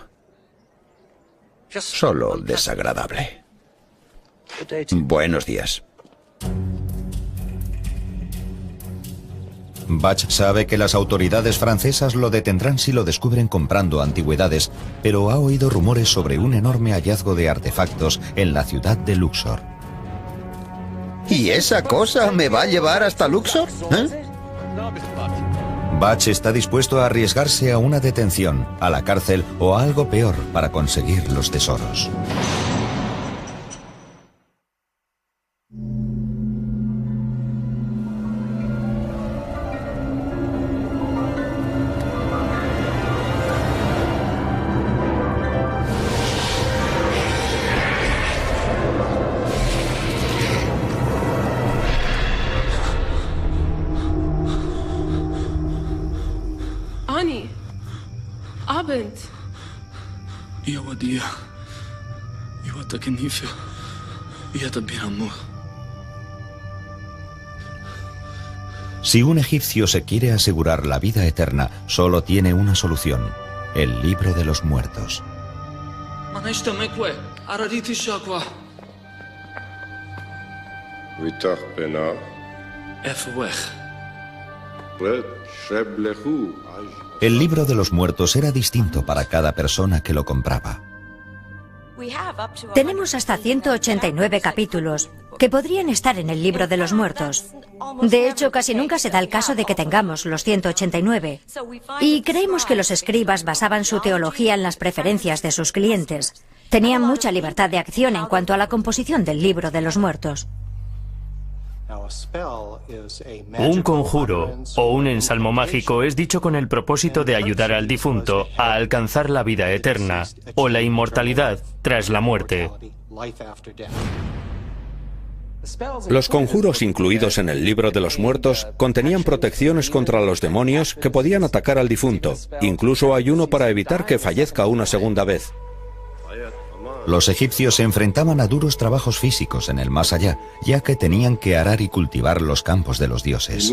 Solo desagradable. Buenos días. Batch sabe que las autoridades francesas lo detendrán si lo descubren comprando antigüedades, pero ha oído rumores sobre un enorme hallazgo de artefactos en la ciudad de Luxor. ¿Y esa cosa me va a llevar hasta Luxor? Batch está dispuesto a arriesgarse a una detención, a la cárcel o a algo peor para conseguir los tesoros. Si un egipcio se quiere asegurar la vida eterna, solo tiene una solución: el libro de los muertos. El libro de los muertos era distinto para cada persona que lo compraba. Tenemos hasta 189 capítulos que podrían estar en el libro de los muertos. De hecho, casi nunca se da el caso de que tengamos los 189. Y creemos que los escribas basaban su teología en las preferencias de sus clientes. Tenían mucha libertad de acción en cuanto a la composición del libro de los muertos. Un conjuro o un ensalmo mágico es dicho con el propósito de ayudar al difunto a alcanzar la vida eterna o la inmortalidad tras la muerte. Los conjuros incluidos en el libro de los muertos contenían protecciones contra los demonios que podían atacar al difunto. Incluso hay uno para evitar que fallezca una segunda vez. Los egipcios se enfrentaban a duros trabajos físicos en el más allá, ya que tenían que arar y cultivar los campos de los dioses.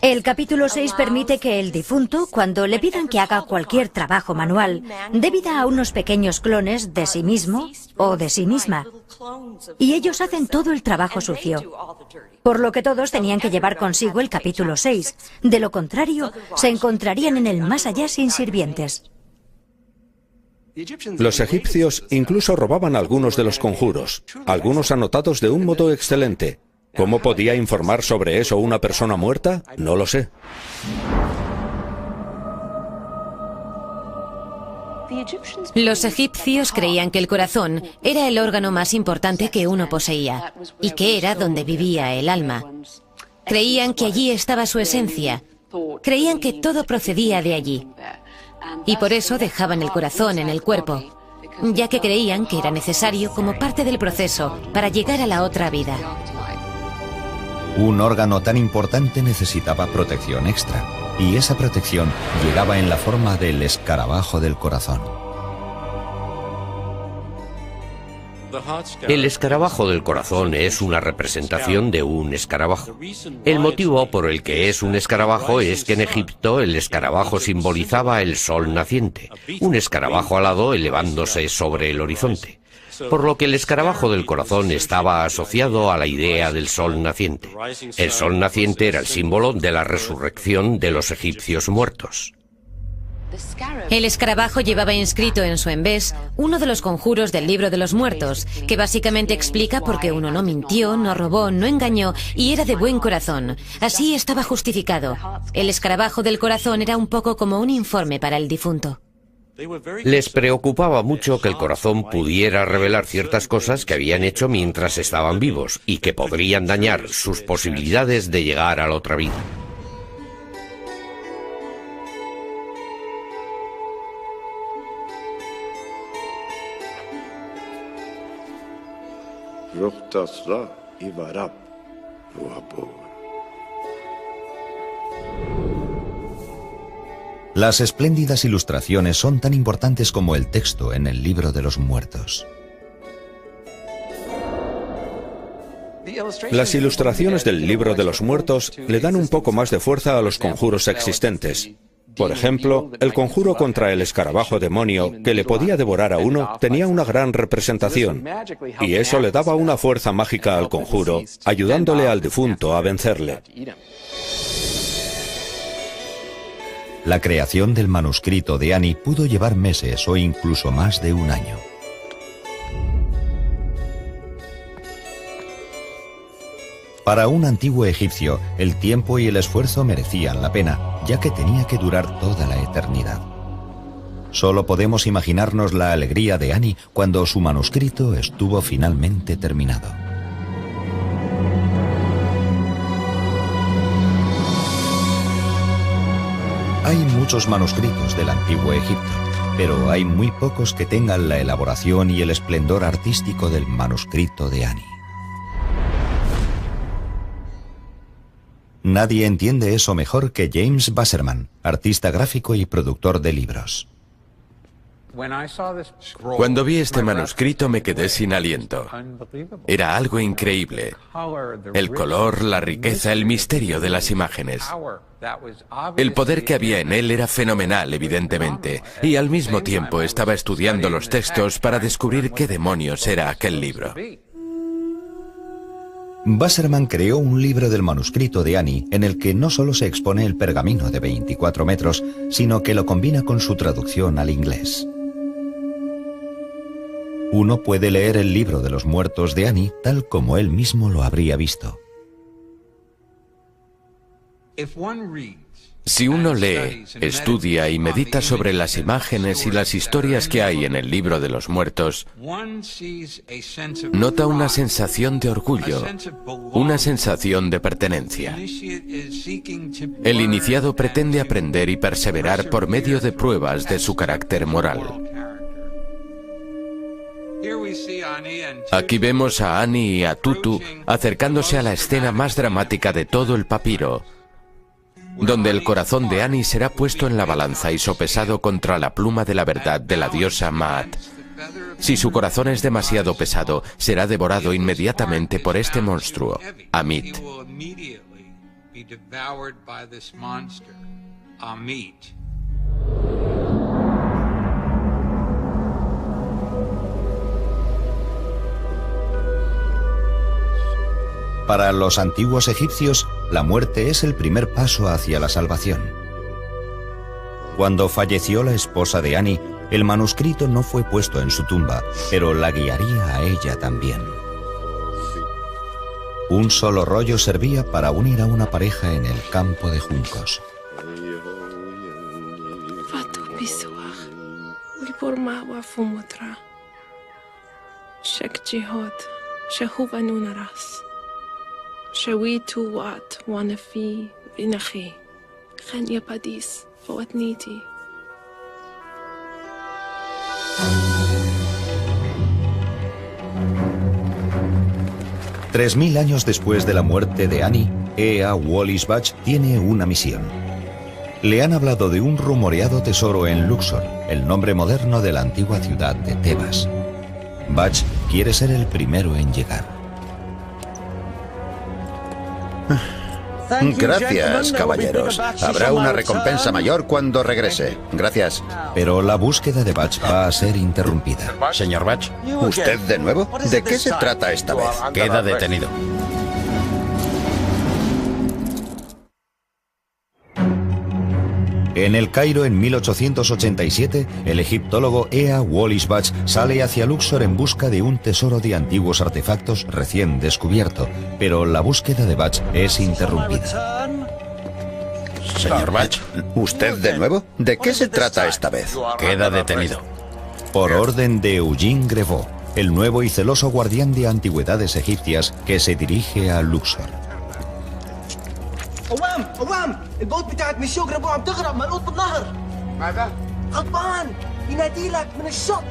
El capítulo 6 permite que el difunto, cuando le pidan que haga cualquier trabajo manual, dé vida a unos pequeños clones de sí mismo o de sí misma. Y ellos hacen todo el trabajo sucio. Por lo que todos tenían que llevar consigo el capítulo 6. De lo contrario, se encontrarían en el más allá sin sirvientes. Los egipcios incluso robaban algunos de los conjuros, algunos anotados de un modo excelente. ¿Cómo podía informar sobre eso una persona muerta? No lo sé. Los egipcios creían que el corazón era el órgano más importante que uno poseía y que era donde vivía el alma. Creían que allí estaba su esencia. Creían que todo procedía de allí. Y por eso dejaban el corazón en el cuerpo, ya que creían que era necesario como parte del proceso para llegar a la otra vida. Un órgano tan importante necesitaba protección extra, y esa protección llegaba en la forma del escarabajo del corazón. El escarabajo del corazón es una representación de un escarabajo. El motivo por el que es un escarabajo es que en Egipto el escarabajo simbolizaba el sol naciente, un escarabajo alado elevándose sobre el horizonte, por lo que el escarabajo del corazón estaba asociado a la idea del sol naciente. El sol naciente era el símbolo de la resurrección de los egipcios muertos. El escarabajo llevaba inscrito en su embés uno de los conjuros del libro de los muertos, que básicamente explica por qué uno no mintió, no robó, no engañó y era de buen corazón. Así estaba justificado. El escarabajo del corazón era un poco como un informe para el difunto. Les preocupaba mucho que el corazón pudiera revelar ciertas cosas que habían hecho mientras estaban vivos y que podrían dañar sus posibilidades de llegar a la otra vida. Las espléndidas ilustraciones son tan importantes como el texto en el libro de los muertos. Las ilustraciones del libro de los muertos le dan un poco más de fuerza a los conjuros existentes. Por ejemplo, el conjuro contra el escarabajo demonio que le podía devorar a uno tenía una gran representación, y eso le daba una fuerza mágica al conjuro, ayudándole al difunto a vencerle. La creación del manuscrito de Ani pudo llevar meses o incluso más de un año. Para un antiguo egipcio, el tiempo y el esfuerzo merecían la pena, ya que tenía que durar toda la eternidad. Solo podemos imaginarnos la alegría de Ani cuando su manuscrito estuvo finalmente terminado. Hay muchos manuscritos del antiguo Egipto, pero hay muy pocos que tengan la elaboración y el esplendor artístico del manuscrito de Ani. Nadie entiende eso mejor que James Wasserman, artista gráfico y productor de libros. Cuando vi este manuscrito me quedé sin aliento. Era algo increíble. El color, la riqueza, el misterio de las imágenes. El poder que había en él era fenomenal, evidentemente, y al mismo tiempo estaba estudiando los textos para descubrir qué demonios era aquel libro. Wasserman creó un libro del manuscrito de Ani en el que no solo se expone el pergamino de 24 metros, sino que lo combina con su traducción al inglés. Uno puede leer el libro de los muertos de Ani tal como él mismo lo habría visto. Si uno lee, estudia y medita sobre las imágenes y las historias que hay en el libro de los muertos, nota una sensación de orgullo, una sensación de pertenencia. El iniciado pretende aprender y perseverar por medio de pruebas de su carácter moral. Aquí vemos a Ani y a Tutu acercándose a la escena más dramática de todo el papiro, donde el corazón de Ani será puesto en la balanza y sopesado contra la pluma de la verdad de la diosa Maat. Si su corazón es demasiado pesado, será devorado inmediatamente por este monstruo, Amit. Para los antiguos egipcios, la muerte es el primer paso hacia la salvación. Cuando falleció la esposa de Ani, el manuscrito no fue puesto en su tumba, pero la guiaría a ella también. Un solo rollo servía para unir a una pareja en el campo de juncos. شويت وات وانا في بنخي خانية باديس فوتنيتي. Tres 3000 años después de la muerte de Ani, Ea Wallis Budge tiene una misión. Le han hablado de un rumoreado tesoro en Luxor, el nombre moderno de la antigua ciudad de Tebas. Budge quiere ser el primero en llegar. Gracias, caballeros. Habrá una recompensa mayor cuando regrese. Gracias. Pero la búsqueda de Budge va a ser interrumpida. Señor Budge. ¿Usted de nuevo? ¿De qué se trata esta vez? Queda detenido. En el Cairo, en 1887, el egiptólogo Ea Wallis Budge sale hacia Luxor en busca de un tesoro de antiguos artefactos recién descubierto, pero la búsqueda de Budge es interrumpida. Señor Budge. ¿Usted de nuevo? ¿De qué se trata esta vez? Queda detenido. Por orden de Eugene Grevaux, el nuevo y celoso guardián de antigüedades egipcias que se dirige a Luxor. قوام البوت بتاعت ميسيو جرافو عم تغرق ملقوط بالنهر. ماذا؟ غضبان ينادي لك من الشط.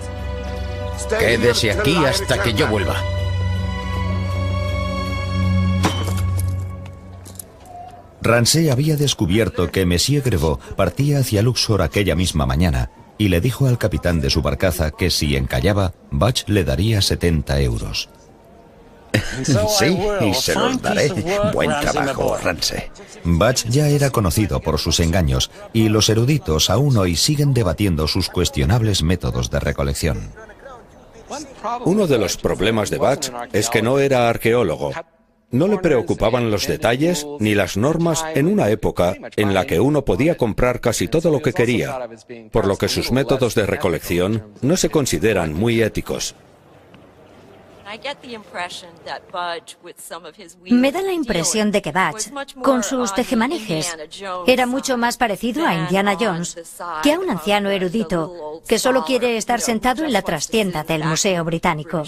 Quédese aquí hasta que yo vuelva. Ramsay había descubierto que Monsieur Grevaux partía hacia Luxor aquella misma mañana y le dijo al capitán de su barcaza que si encallaba, Budge le daría 70 euros. Sí, y se los daré. Buen trabajo, Ramsay. Budge ya era conocido por sus engaños y los eruditos aún hoy siguen debatiendo sus cuestionables métodos de recolección. Uno de los problemas de Budge es que no era arqueólogo. No le preocupaban los detalles ni las normas en una época en la que uno podía comprar casi todo lo que quería, por lo que sus métodos de recolección no se consideran muy éticos. Me da la impresión de que Budge, con sus tejemanejes, era mucho más parecido a Indiana Jones que a un anciano erudito que solo quiere estar sentado en la trastienda del Museo Británico.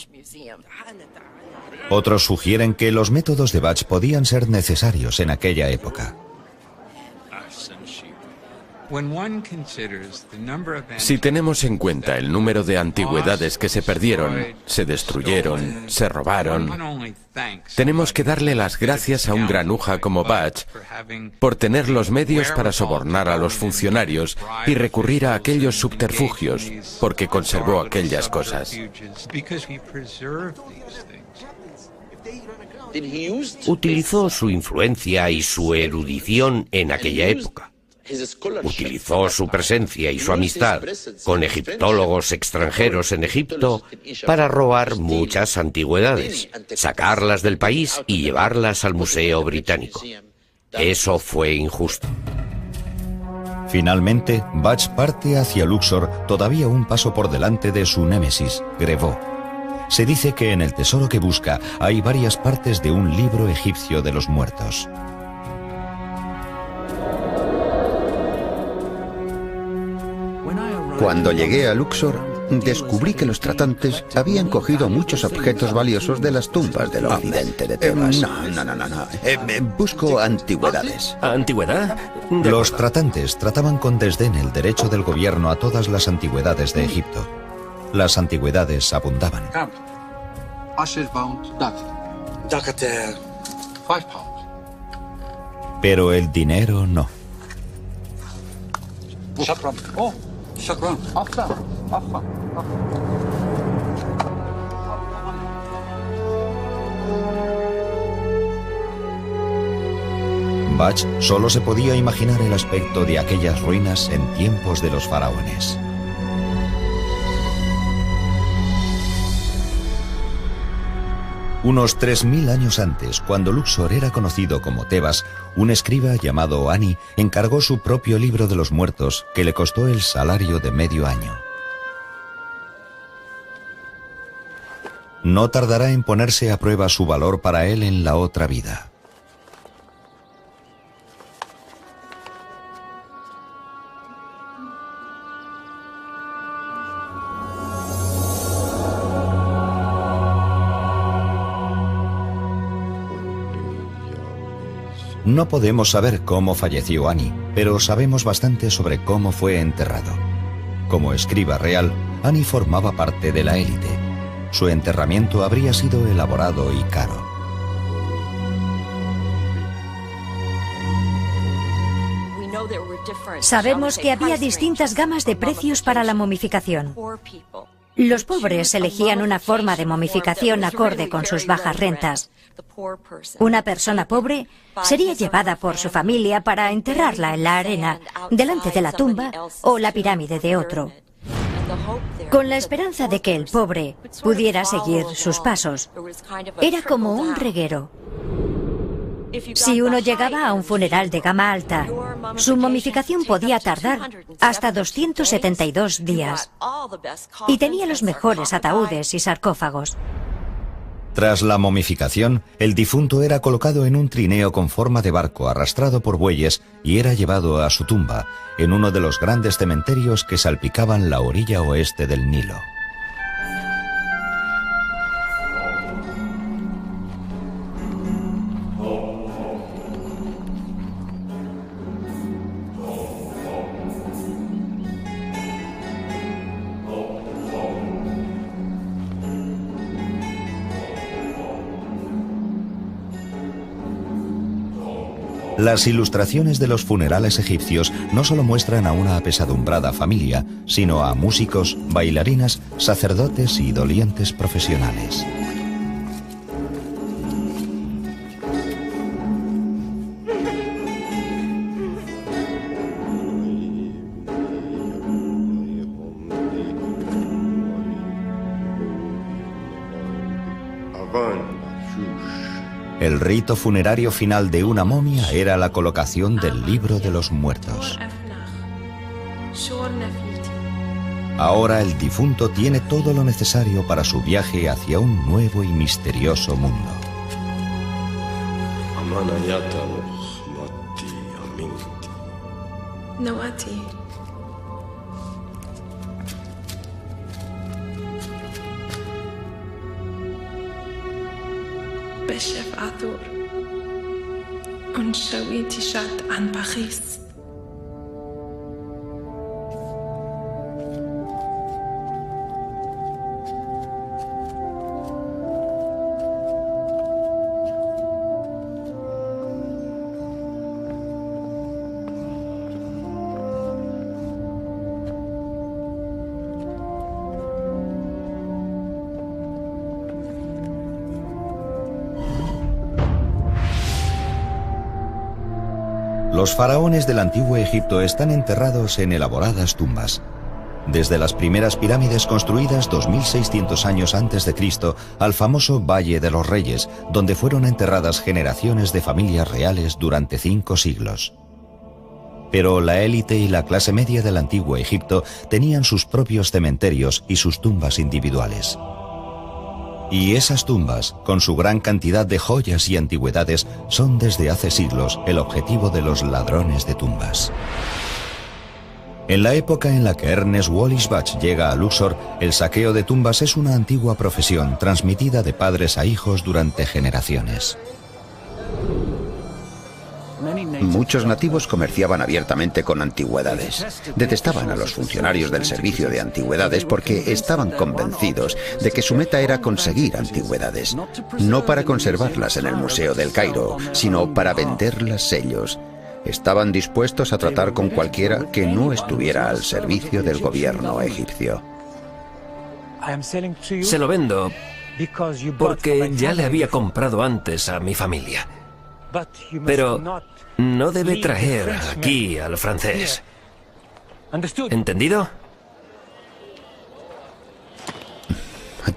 Otros sugieren que los métodos de Budge podían ser necesarios en aquella época. Si tenemos en cuenta el número de antigüedades que se perdieron, se destruyeron, se robaron, tenemos que darle las gracias a un granuja como Budge por tener los medios para sobornar a los funcionarios y recurrir a aquellos subterfugios, porque conservó aquellas cosas. Utilizó su influencia y su erudición en aquella época. Utilizó su presencia y su amistad con egiptólogos extranjeros en Egipto para robar muchas antigüedades, sacarlas del país y llevarlas al Museo Británico. Eso fue injusto. Finalmente, Budge parte hacia Luxor, todavía un paso por delante de su némesis, Grevaux. Se dice que en el tesoro que busca hay varias partes de un libro egipcio de los muertos. Cuando llegué a Luxor, descubrí que los tratantes habían cogido muchos objetos valiosos de las tumbas del occidente de Tebas. No. Busco antigüedades. ¿Antigüedad? Los tratantes trataban con desdén el derecho del gobierno a todas las antigüedades de Egipto. Las antigüedades abundaban. Pero el dinero no. Bach solo se podía imaginar el aspecto de aquellas ruinas en tiempos de los faraones. Unos 3000 años antes, cuando Luxor era conocido como Tebas, un escriba llamado Ani encargó su propio libro de los muertos, que le costó el salario de medio año. No tardará en ponerse a prueba su valor para él en la otra vida. No podemos saber cómo falleció Ani, pero sabemos bastante sobre cómo fue enterrado. Como escriba real, Ani formaba parte de la élite. Su enterramiento habría sido elaborado y caro. Sabemos que había distintas gamas de precios para la momificación. Los pobres elegían una forma de momificación acorde con sus bajas rentas. Una persona pobre sería llevada por su familia para enterrarla en la arena, delante de la tumba o la pirámide de otro, con la esperanza de que el pobre pudiera seguir sus pasos. Era como un reguero. Si uno llegaba a un funeral de gama alta, su momificación podía tardar hasta 272 días y tenía los mejores ataúdes y sarcófagos. Tras la momificación, el difunto era colocado en un trineo con forma de barco arrastrado por bueyes y era llevado a su tumba, en uno de los grandes cementerios que salpicaban la orilla oeste del Nilo. Las ilustraciones de los funerales egipcios no solo muestran a una apesadumbrada familia, sino a músicos, bailarinas, sacerdotes y dolientes profesionales. El rito funerario final de una momia era la colocación del libro de los muertos. Ahora el difunto tiene todo lo necesario para su viaje hacia un nuevo y misterioso mundo. بشف عثور ونشويتي شات عن بخيس Los faraones del antiguo Egipto están enterrados en elaboradas tumbas. Desde las primeras pirámides construidas 2600 años antes de Cristo al famoso Valle de los Reyes, donde fueron enterradas generaciones de familias reales durante 5 siglos. Pero la élite y la clase media del antiguo Egipto tenían sus propios cementerios y sus tumbas individuales. Y esas tumbas, con su gran cantidad de joyas y antigüedades, son desde hace siglos el objetivo de los ladrones de tumbas. En la época en la que Ernest Wallis Bach llega a Luxor, el saqueo de tumbas es una antigua profesión transmitida de padres a hijos durante generaciones. Muchos nativos comerciaban abiertamente con antigüedades. Detestaban a los funcionarios del servicio de antigüedades porque estaban convencidos de que su meta era conseguir antigüedades, no para conservarlas en el Museo del Cairo, sino para venderlas ellos. Estaban dispuestos a tratar con cualquiera que no estuviera al servicio del gobierno egipcio. Se lo vendo porque ya le había comprado antes a mi familia. Pero no debe traer aquí al francés. ¿Entendido?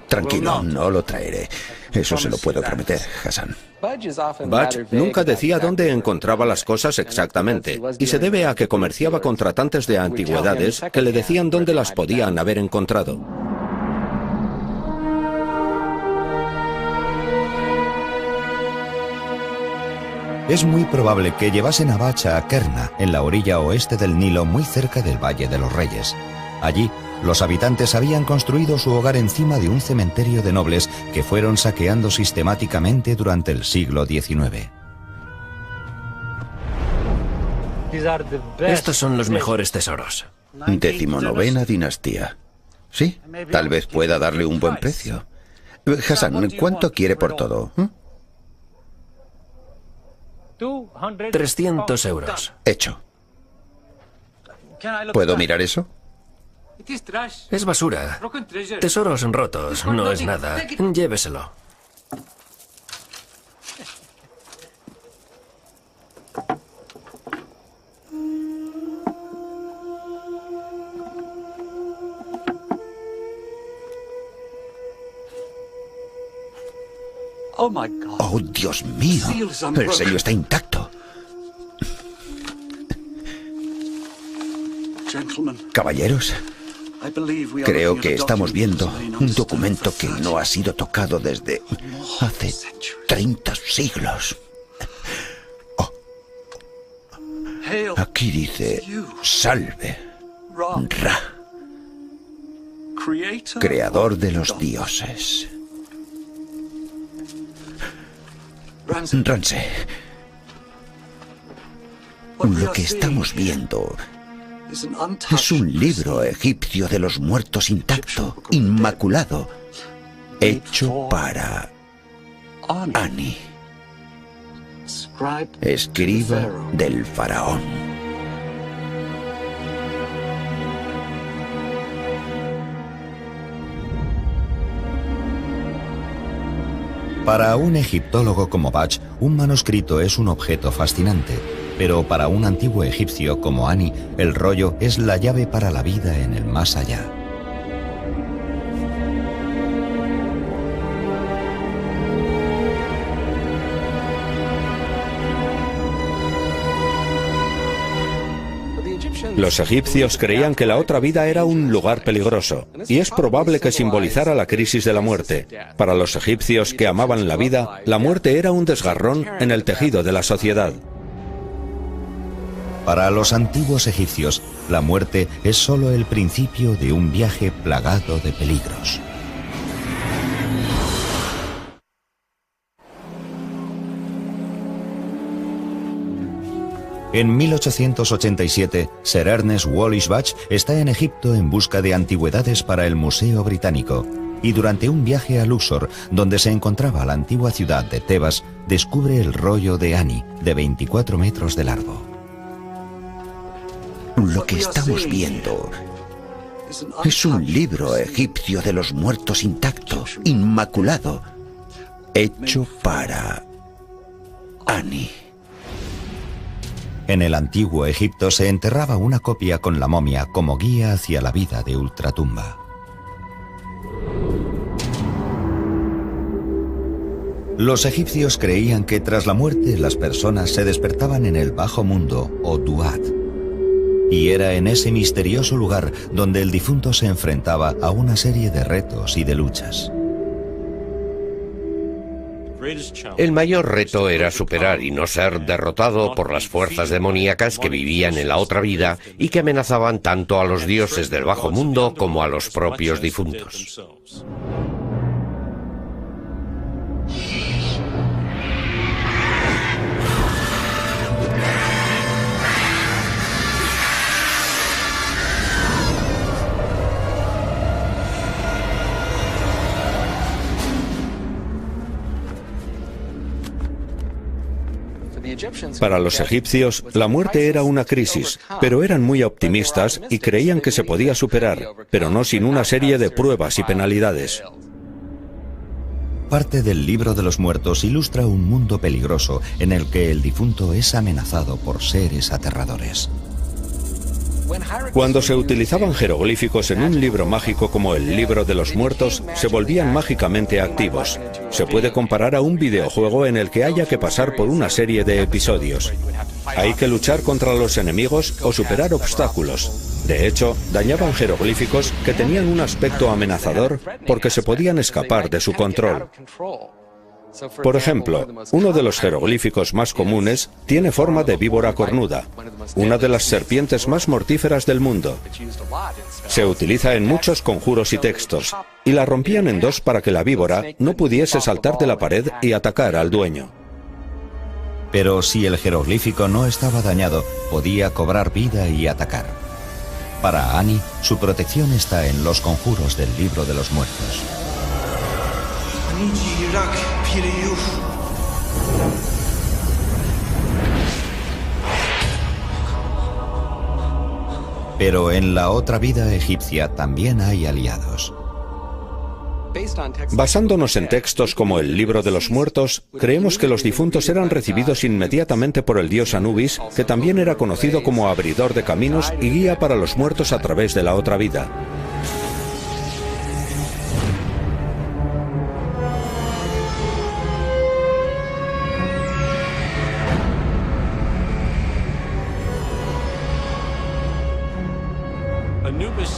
Tranquilo, no lo traeré. Eso se lo puedo prometer, Hassan. Bach nunca decía dónde encontraba las cosas exactamente, y se debe a que comerciaba con tratantes de antigüedades que le decían dónde las podían haber encontrado. Es muy probable que llevasen a Bach a Kerna, en la orilla oeste del Nilo, muy cerca del Valle de los Reyes. Allí, los habitantes habían construido su hogar encima de un cementerio de nobles que fueron saqueando sistemáticamente durante el siglo XIX. Estos son los mejores tesoros. 19ª dinastía. Sí, tal vez pueda darle un buen precio. Hassan, ¿cuánto quiere por todo? 300 euros. Hecho. ¿Puedo mirar eso? Es basura. Tesoros rotos, no es nada. Lléveselo. ¡Oh, Dios mío! El sello está intacto. Caballeros, creo que estamos viendo un documento que no ha sido tocado desde hace 30 siglos. Oh. Aquí dice, salve, Ra, creador de los dioses. Ramsey, lo que estamos viendo es un libro egipcio de los muertos intacto, inmaculado, hecho para Ani, escriba del faraón. Para un egiptólogo como Bach, un manuscrito es un objeto fascinante, pero para un antiguo egipcio como Ani, el rollo es la llave para la vida en el más allá. Los egipcios creían que la otra vida era un lugar peligroso, y es probable que simbolizara la crisis de la muerte. Para los egipcios que amaban la vida, la muerte era un desgarrón en el tejido de la sociedad. Para los antiguos egipcios, la muerte es solo el principio de un viaje plagado de peligros. En 1887, Sir Ernest Wallis Bach está en Egipto en busca de antigüedades para el Museo Británico, y durante un viaje a Luxor, donde se encontraba la antigua ciudad de Tebas, descubre el rollo de Ani, de 24 metros de largo. Lo que estamos viendo es un libro egipcio de los muertos intacto, inmaculado, hecho para Ani. En el antiguo Egipto se enterraba una copia con la momia como guía hacia la vida de ultratumba. Los egipcios creían que tras la muerte las personas se despertaban en el bajo mundo o Duat. Y era en ese misterioso lugar donde el difunto se enfrentaba a una serie de retos y de luchas. El mayor reto era superar y no ser derrotado por las fuerzas demoníacas que vivían en la otra vida y que amenazaban tanto a los dioses del bajo mundo como a los propios difuntos. Para los egipcios, la muerte era una crisis, pero eran muy optimistas y creían que se podía superar, pero no sin una serie de pruebas y penalidades. parte del Libro de los Muertos ilustra un mundo peligroso en el que el difunto es amenazado por seres aterradores. Cuando se utilizaban jeroglíficos en un libro mágico como el Libro de los Muertos, se volvían mágicamente activos. Se puede comparar a un videojuego en el que haya que pasar por una serie de episodios. Hay que luchar contra los enemigos o superar obstáculos. De hecho, dañaban jeroglíficos que tenían un aspecto amenazador porque se podían escapar de su control. Por ejemplo, uno de los jeroglíficos más comunes tiene forma de víbora cornuda, una de las serpientes más mortíferas del mundo. Se utiliza en muchos conjuros y textos, y la rompían en dos para que la víbora no pudiese saltar de la pared y atacar al dueño. Pero si el jeroglífico no estaba dañado, podía cobrar vida y atacar. Para Annie, su protección está en los conjuros del Libro de los Muertos. Pero en la otra vida egipcia también hay aliados. Basándonos en textos como el Libro de los Muertos, creemos que los difuntos eran recibidos inmediatamente por el dios Anubis, que también era conocido como abridor de caminos y guía para los muertos a través de la otra vida.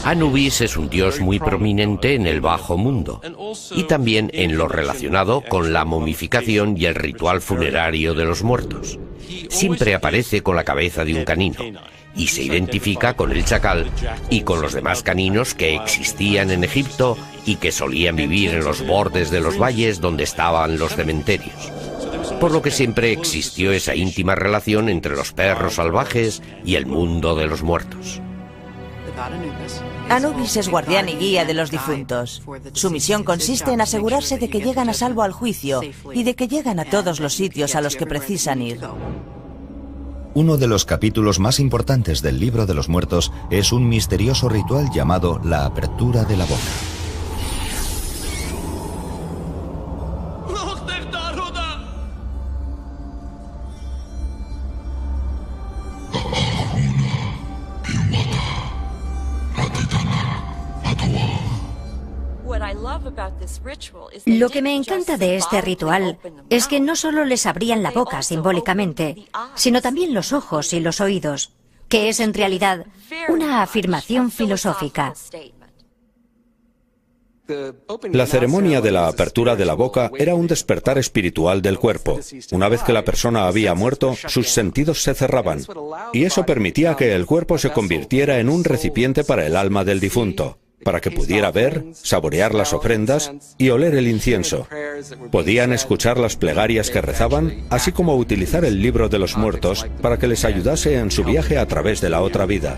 Anubis es un dios muy prominente en el bajo mundo y también en lo relacionado con la momificación y el ritual funerario de los muertos. Siempre aparece con la cabeza de un canino y se identifica con el chacal y con los demás caninos que existían en Egipto y que solían vivir en los bordes de los valles donde estaban los cementerios. Por lo que siempre existió esa íntima relación entre los perros salvajes y el mundo de los muertos. Anubis es guardián y guía de los difuntos. Su misión consiste en asegurarse de que llegan a salvo al juicio y de que llegan a todos los sitios a los que precisan ir. Uno de los capítulos más importantes del Libro de los Muertos es un misterioso ritual llamado la apertura de la boca. Lo que me encanta de este ritual es que no solo les abrían la boca simbólicamente, sino también los ojos y los oídos, que es en realidad una afirmación filosófica. La ceremonia de la apertura de la boca era un despertar espiritual del cuerpo. Una vez que la persona había muerto, sus sentidos se cerraban, y eso permitía que el cuerpo se convirtiera en un recipiente para el alma del difunto, para que pudiera ver, saborear las ofrendas y oler el incienso. Podían escuchar las plegarias que rezaban, así como utilizar el Libro de los Muertos para que les ayudase en su viaje a través de la otra vida.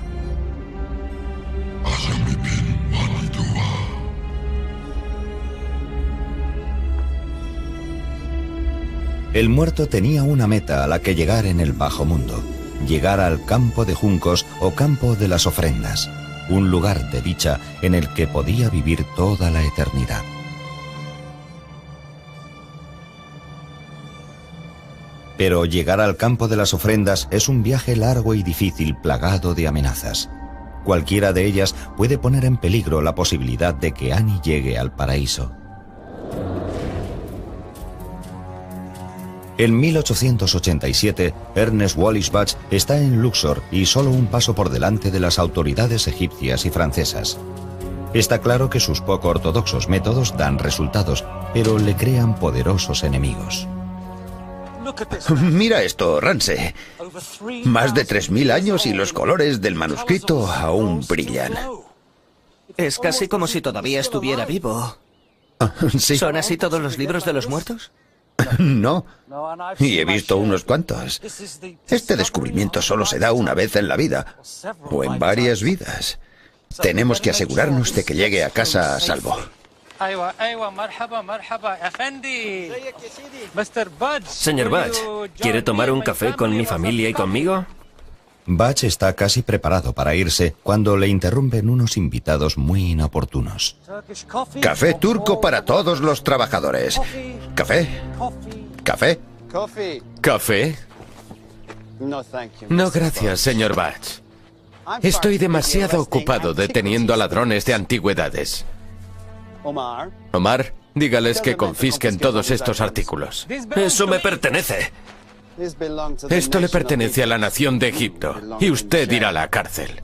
El muerto tenía una meta a la que llegar en el bajo mundo: llegar al campo de juncos o campo de las ofrendas, un lugar de dicha en el que podía vivir toda la eternidad. Pero llegar al campo de las ofrendas es un viaje largo y difícil, plagado de amenazas. Cualquiera de ellas puede poner en peligro la posibilidad de que Annie llegue al paraíso. En 1887, Ernest Wallis Budge está en Luxor y solo un paso por delante de las autoridades egipcias y francesas. Está claro que sus poco ortodoxos métodos dan resultados, pero le crean poderosos enemigos. Mira esto, Ramsey. Más de 3000 años y los colores del manuscrito aún brillan. Es casi como si todavía estuviera vivo. Sí. ¿Son así todos los libros de los muertos? No, y he visto unos cuantos. Este descubrimiento solo se da una vez en la vida, o en varias vidas. Tenemos que asegurarnos de que llegue a casa a salvo. Señor Budge, ¿quiere tomar un café con mi familia y conmigo? Bach está casi preparado para irse cuando le interrumpen unos invitados muy inoportunos. Café turco para todos los trabajadores. ¿Café? ¿Café? ¿Café? No, gracias, señor Bach. Estoy demasiado ocupado deteniendo a ladrones de antigüedades. Omar, dígales que confisquen todos estos artículos. Eso me pertenece. Esto le pertenece a la nación de Egipto y usted irá a la cárcel.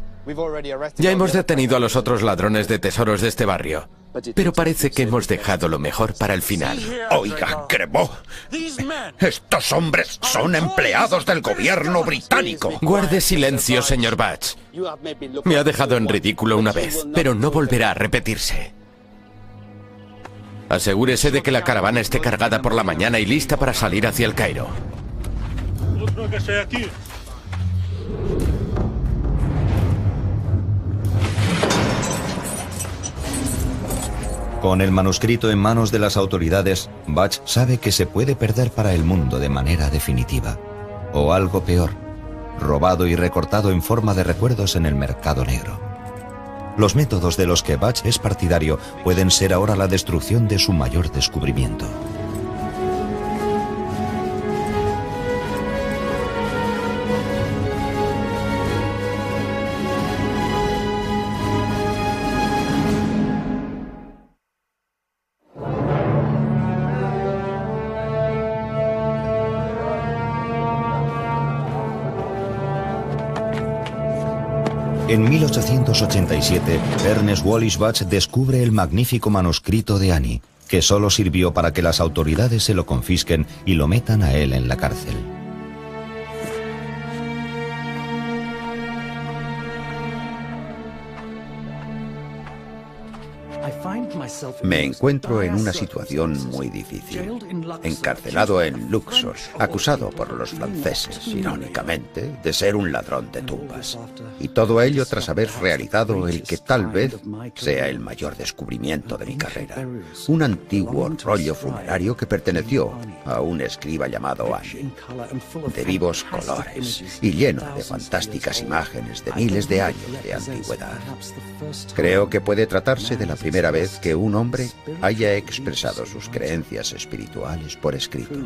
Ya hemos detenido a los otros ladrones de tesoros de este barrio, pero parece que hemos dejado lo mejor para el final. Oiga, Cremó, estos hombres son empleados del gobierno británico. Guarde silencio, señor Bach. Me ha dejado en ridículo una vez, pero no volverá a repetirse. Asegúrese de que la caravana esté cargada por la mañana y lista para salir hacia el Cairo. Con el manuscrito en manos de las autoridades, Bach sabe que se puede perder para el mundo de manera definitiva. O algo peor, robado y recortado en forma de recuerdos en el mercado negro. Los métodos de los que Bach es partidario pueden ser ahora la destrucción de su mayor descubrimiento. En 1887, Ernest Wallis Bach descubre el magnífico manuscrito de Annie, que solo sirvió para que las autoridades se lo confisquen y lo metan a él en la cárcel. Me encuentro en una situación muy difícil. Encarcelado en Luxor, acusado por los franceses, irónicamente, de ser un ladrón de tumbas. Y todo ello tras haber realizado el que tal vez sea el mayor descubrimiento de mi carrera. Un antiguo rollo funerario que perteneció a un escriba llamado Annie, de vivos colores y lleno de fantásticas imágenes de miles de años de antigüedad. Creo que puede tratarse de la primera vez que un hombre haya expresado sus creencias espirituales por escrito.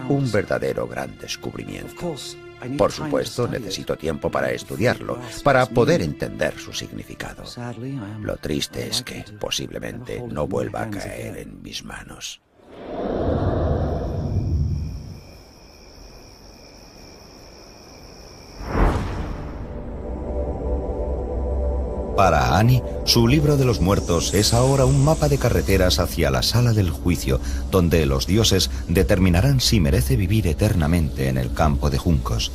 Un verdadero gran descubrimiento. Por supuesto, necesito tiempo para estudiarlo, para poder entender su significado. Lo triste es que posiblemente no vuelva a caer en mis manos. Para Annie, su libro de los muertos es ahora un mapa de carreteras hacia la sala del juicio, donde los dioses determinarán si merece vivir eternamente en el campo de juncos.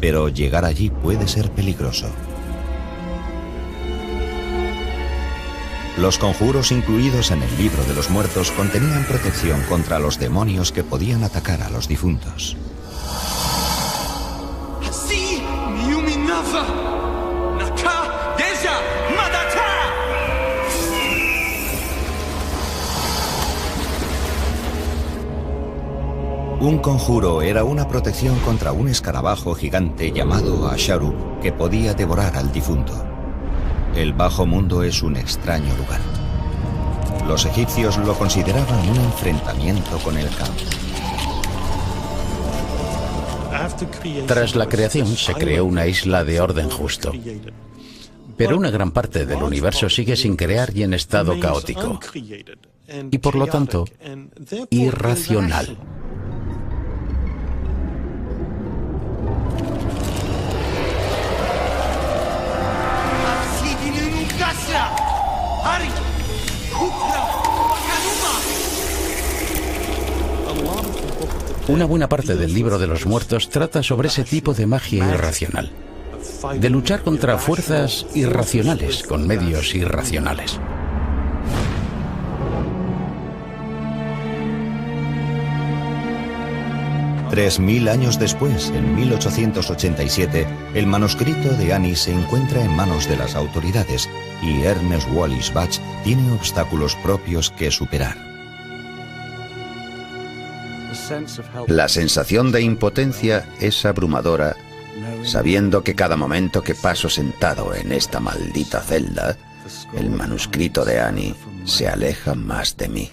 Pero llegar allí puede ser peligroso. Los conjuros incluidos en el libro de los muertos contenían protección contra los demonios que podían atacar a los difuntos. Un conjuro era una protección contra un escarabajo gigante llamado Asharu que podía devorar al difunto. El bajo mundo es un extraño lugar. Los egipcios lo consideraban un enfrentamiento con el caos. Tras la creación se creó una isla de orden justo. Pero una gran parte del universo sigue sin crear y en estado caótico. Y por lo tanto, irracional. Una buena parte del libro de los muertos trata sobre ese tipo de magia irracional, de luchar contra fuerzas irracionales con medios irracionales. Tres 3000 años después, en 1887, el manuscrito de Annie se encuentra en manos de las autoridades y Ernest Wallis Bach tiene obstáculos propios que superar. La sensación de impotencia es abrumadora sabiendo que cada momento que paso sentado en esta maldita celda, el manuscrito de Annie se aleja más de mí.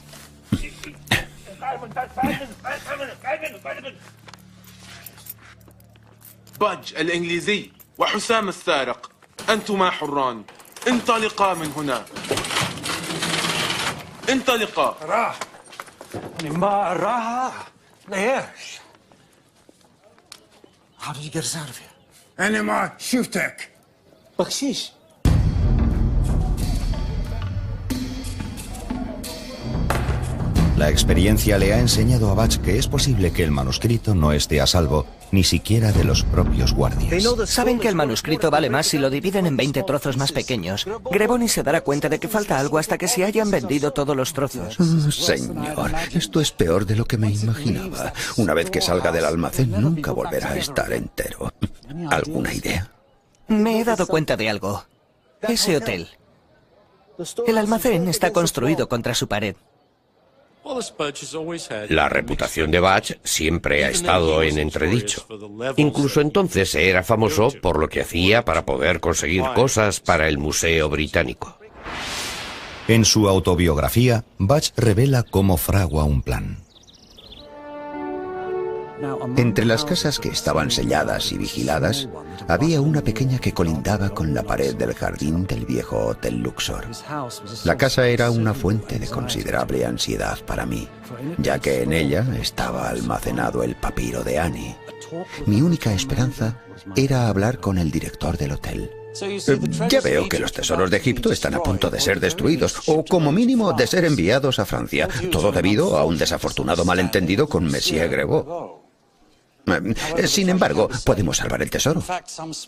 باج الإنجليزي وحسام السارق أنتما حران انطلقا من هنا انطلقا راح ما راح ليش How did you get us out of here? أنا ما شفتك بخشيش La experiencia le ha enseñado a Butch que es posible que el manuscrito no esté a salvo, ni siquiera de los propios guardias. Saben que el manuscrito vale más si lo dividen en 20 trozos más pequeños. Greboni se dará cuenta de que falta algo hasta que se hayan vendido todos los trozos. Señor, esto es peor de lo que me imaginaba. Una vez que salga del almacén, nunca volverá a estar entero. ¿Alguna idea? Me he dado cuenta de algo. Ese hotel. El almacén está construido contra su pared. La reputación de Butch siempre ha estado en entredicho. Incluso entonces era famoso por lo que hacía para poder conseguir cosas para el Museo Británico. En su autobiografía, Butch revela cómo fragua un plan. Entre las casas que estaban selladas y vigiladas, había una pequeña que colindaba con la pared del jardín del viejo Hotel Luxor. La casa era una fuente de considerable ansiedad para mí, ya que en ella estaba almacenado el papiro de Annie. Mi única esperanza era hablar con el director del hotel. Ya veo que los tesoros de Egipto están a punto de ser destruidos, o como mínimo de ser enviados a Francia, todo debido a un desafortunado malentendido con Monsieur Grebot. Sin embargo, podemos salvar el tesoro.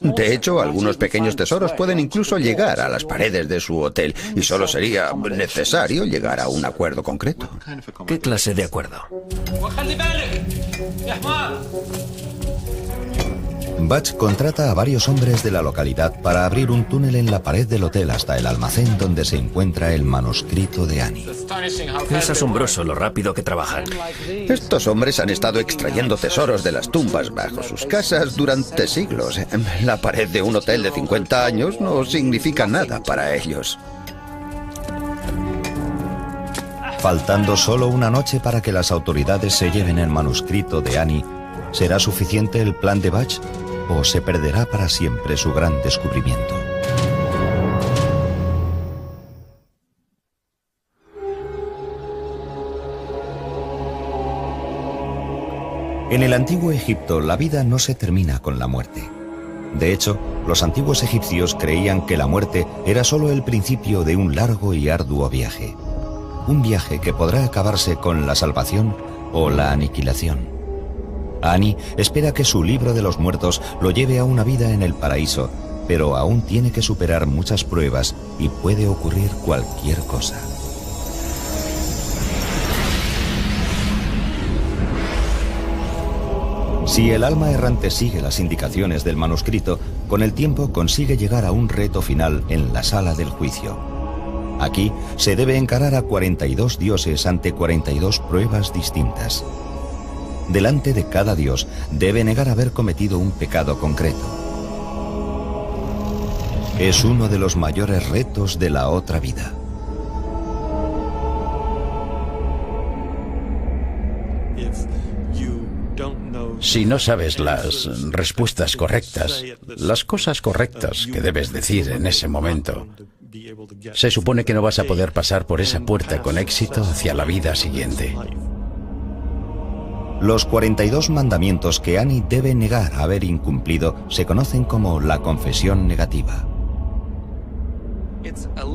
De hecho, algunos pequeños tesoros pueden incluso llegar a las paredes de su hotel, y solo sería necesario llegar a un acuerdo concreto. ¿Qué clase de acuerdo? Butch contrata a varios hombres de la localidad para abrir un túnel en la pared del hotel hasta el almacén donde se encuentra el manuscrito de Annie. Es asombroso lo rápido que trabajan. Estos hombres han estado extrayendo tesoros de las tumbas bajo sus casas durante siglos. La pared de un hotel de 50 años no significa nada para ellos. Faltando solo una noche para que las autoridades se lleven el manuscrito de Annie, ¿será suficiente el plan de Butch o se perderá para siempre su gran descubrimiento? En el antiguo Egipto, la vida no se termina con la muerte. De hecho, los antiguos egipcios creían que la muerte era solo el principio de un largo y arduo viaje. Un viaje que podrá acabarse con la salvación o la aniquilación. Annie espera que su libro de los muertos lo lleve a una vida en el paraíso, pero aún tiene que superar muchas pruebas y puede ocurrir cualquier cosa. Si el alma errante sigue las indicaciones del manuscrito, con el tiempo consigue llegar a un reto final en la sala del juicio. Aquí se debe encarar a 42 dioses ante 42 pruebas distintas. Delante de cada dios debe negar haber cometido un pecado concreto. Es uno de los mayores retos de la otra vida. Si no sabes las respuestas correctas, las cosas correctas que debes decir en ese momento, se supone que no vas a poder pasar por esa puerta con éxito hacia la vida siguiente. Los 42 mandamientos que Annie debe negar haber incumplido se conocen como la confesión negativa.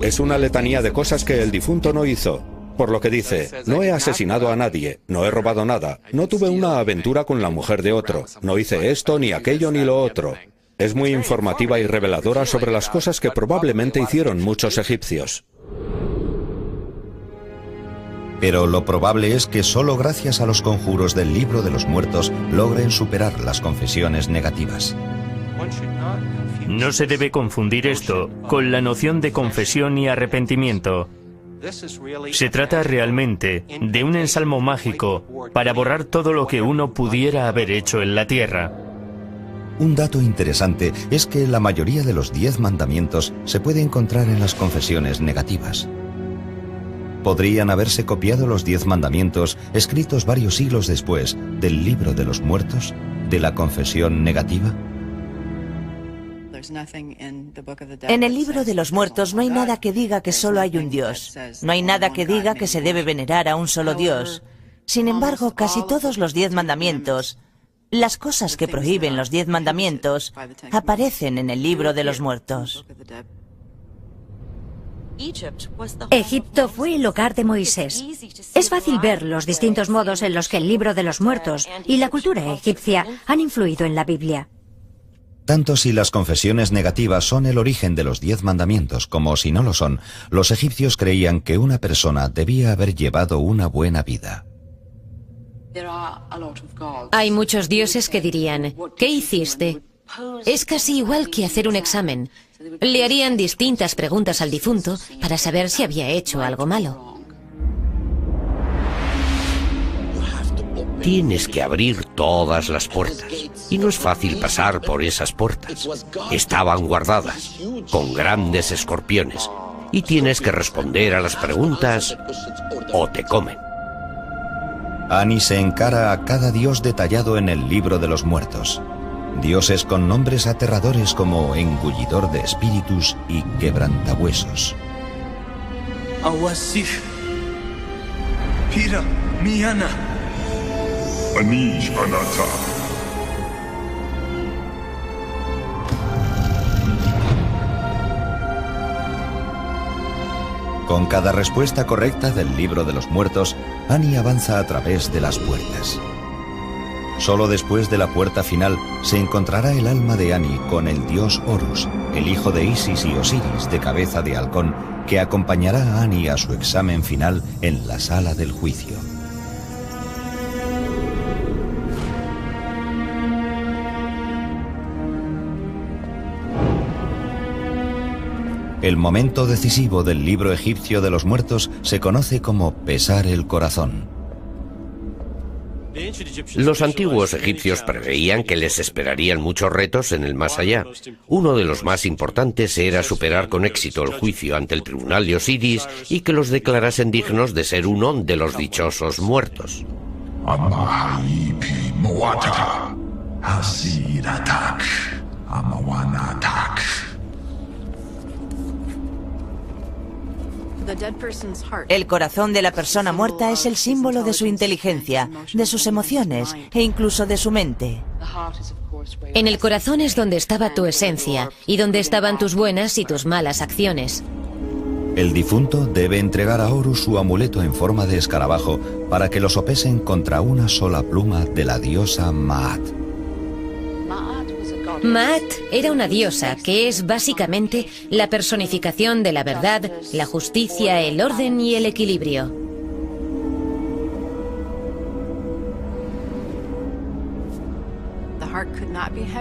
Es una letanía de cosas que el difunto no hizo. Por lo que dice, no he asesinado a nadie, no he robado nada, no tuve una aventura con la mujer de otro, no hice esto, ni aquello, ni lo otro. Es muy informativa y reveladora sobre las cosas que probablemente hicieron muchos egipcios. Pero lo probable es que solo gracias a los conjuros del libro de los muertos logren superar las confesiones negativas. No se debe confundir esto con la noción de confesión y arrepentimiento. Se trata realmente de un ensalmo mágico para borrar todo lo que uno pudiera haber hecho en la tierra. Un dato interesante es que la mayoría de los 10 mandamientos se puede encontrar en las confesiones negativas. ¿Podrían haberse copiado los 10 mandamientos escritos varios siglos después del libro de los muertos, de la confesión negativa? En el libro de los muertos no hay nada que diga que solo hay un Dios. No hay nada que diga que se debe venerar a un solo Dios. Sin embargo, casi todos los 10 mandamientos, las cosas que prohíben los 10 mandamientos, aparecen en el libro de los muertos. Egipto fue el hogar de Moisés. Es fácil ver los distintos modos en los que el libro de los muertos y la cultura egipcia han influido en la Biblia. Tanto si las confesiones negativas son el origen de los 10 mandamientos como si no lo son, los egipcios creían que una persona debía haber llevado una buena vida. Hay muchos dioses que dirían, ¿qué hiciste? Es casi igual que hacer un examen. Le harían distintas preguntas al difunto para saber si había hecho algo malo. Tienes que abrir todas las puertas. Y no es fácil pasar por esas puertas. Estaban guardadas, con grandes escorpiones. Y tienes que responder a las preguntas o te comen. Ani se encara a cada dios detallado en el libro de los muertos. Dioses con nombres aterradores como engullidor de espíritus y quebrantahuesos. Awasif. Pira, Miana. Anish Anata. Con cada respuesta correcta del libro de los muertos, Ani avanza a través de las puertas. Solo después de la puerta final se encontrará el alma de Ani con el dios Horus, el hijo de Isis y Osiris de cabeza de halcón, que acompañará a Ani a su examen final en la sala del juicio. El momento decisivo del libro egipcio de los muertos se conoce como pesar el corazón. Los antiguos egipcios preveían que les esperarían muchos retos en el más allá. Uno de los más importantes era superar con éxito el juicio ante el tribunal de Osiris y que los declarasen dignos de ser uno de los dichosos muertos. El corazón de la persona muerta es el símbolo de su inteligencia, de sus emociones e incluso de su mente. En el corazón es donde estaba tu esencia y donde estaban tus buenas y tus malas acciones. El difunto debe entregar a Horus su amuleto en forma de escarabajo para que lo sopesen contra una sola pluma de la diosa Maat. Maat era una diosa que es básicamente la personificación de la verdad, la justicia, el orden y el equilibrio.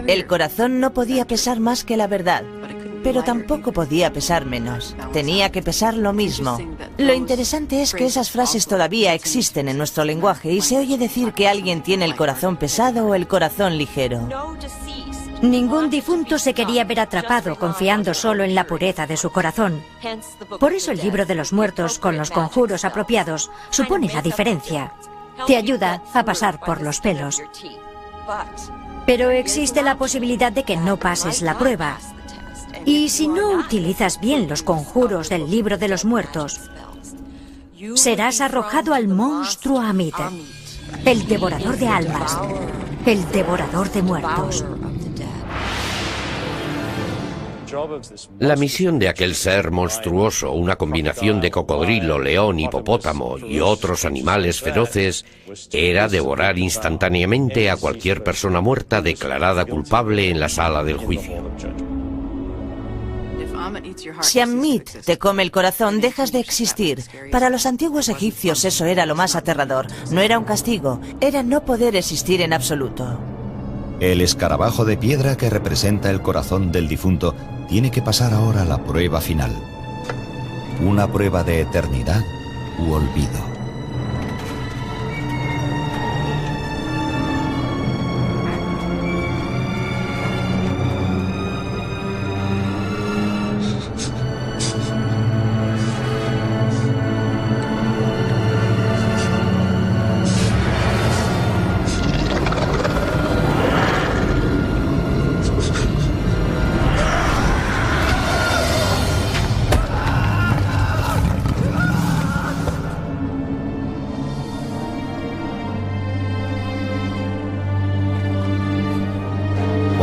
El corazón no podía pesar más que la verdad, pero tampoco podía pesar menos. Tenía que pesar lo mismo. Lo interesante es que esas frases todavía existen en nuestro lenguaje y se oye decir que alguien tiene el corazón pesado o el corazón ligero. Ningún difunto se quería ver atrapado confiando solo en la pureza de su corazón. Por eso el libro de los muertos, con los conjuros apropiados, supone la diferencia. Te ayuda a pasar por los pelos. Pero existe la posibilidad de que no pases la prueba. Y si no utilizas bien los conjuros del libro de los muertos, serás arrojado al monstruo Amit, el devorador de almas, el devorador de muertos. La misión de aquel ser monstruoso, una combinación de cocodrilo, león, hipopótamo y otros animales feroces, era devorar instantáneamente a cualquier persona muerta declarada culpable en la sala del juicio. Si Amit te come el corazón, dejas de existir. Para los antiguos egipcios eso era lo más aterrador. No era un castigo, era no poder existir en absoluto. El escarabajo de piedra que representa el corazón del difunto tiene que pasar ahora la prueba final. Una prueba de eternidad u olvido.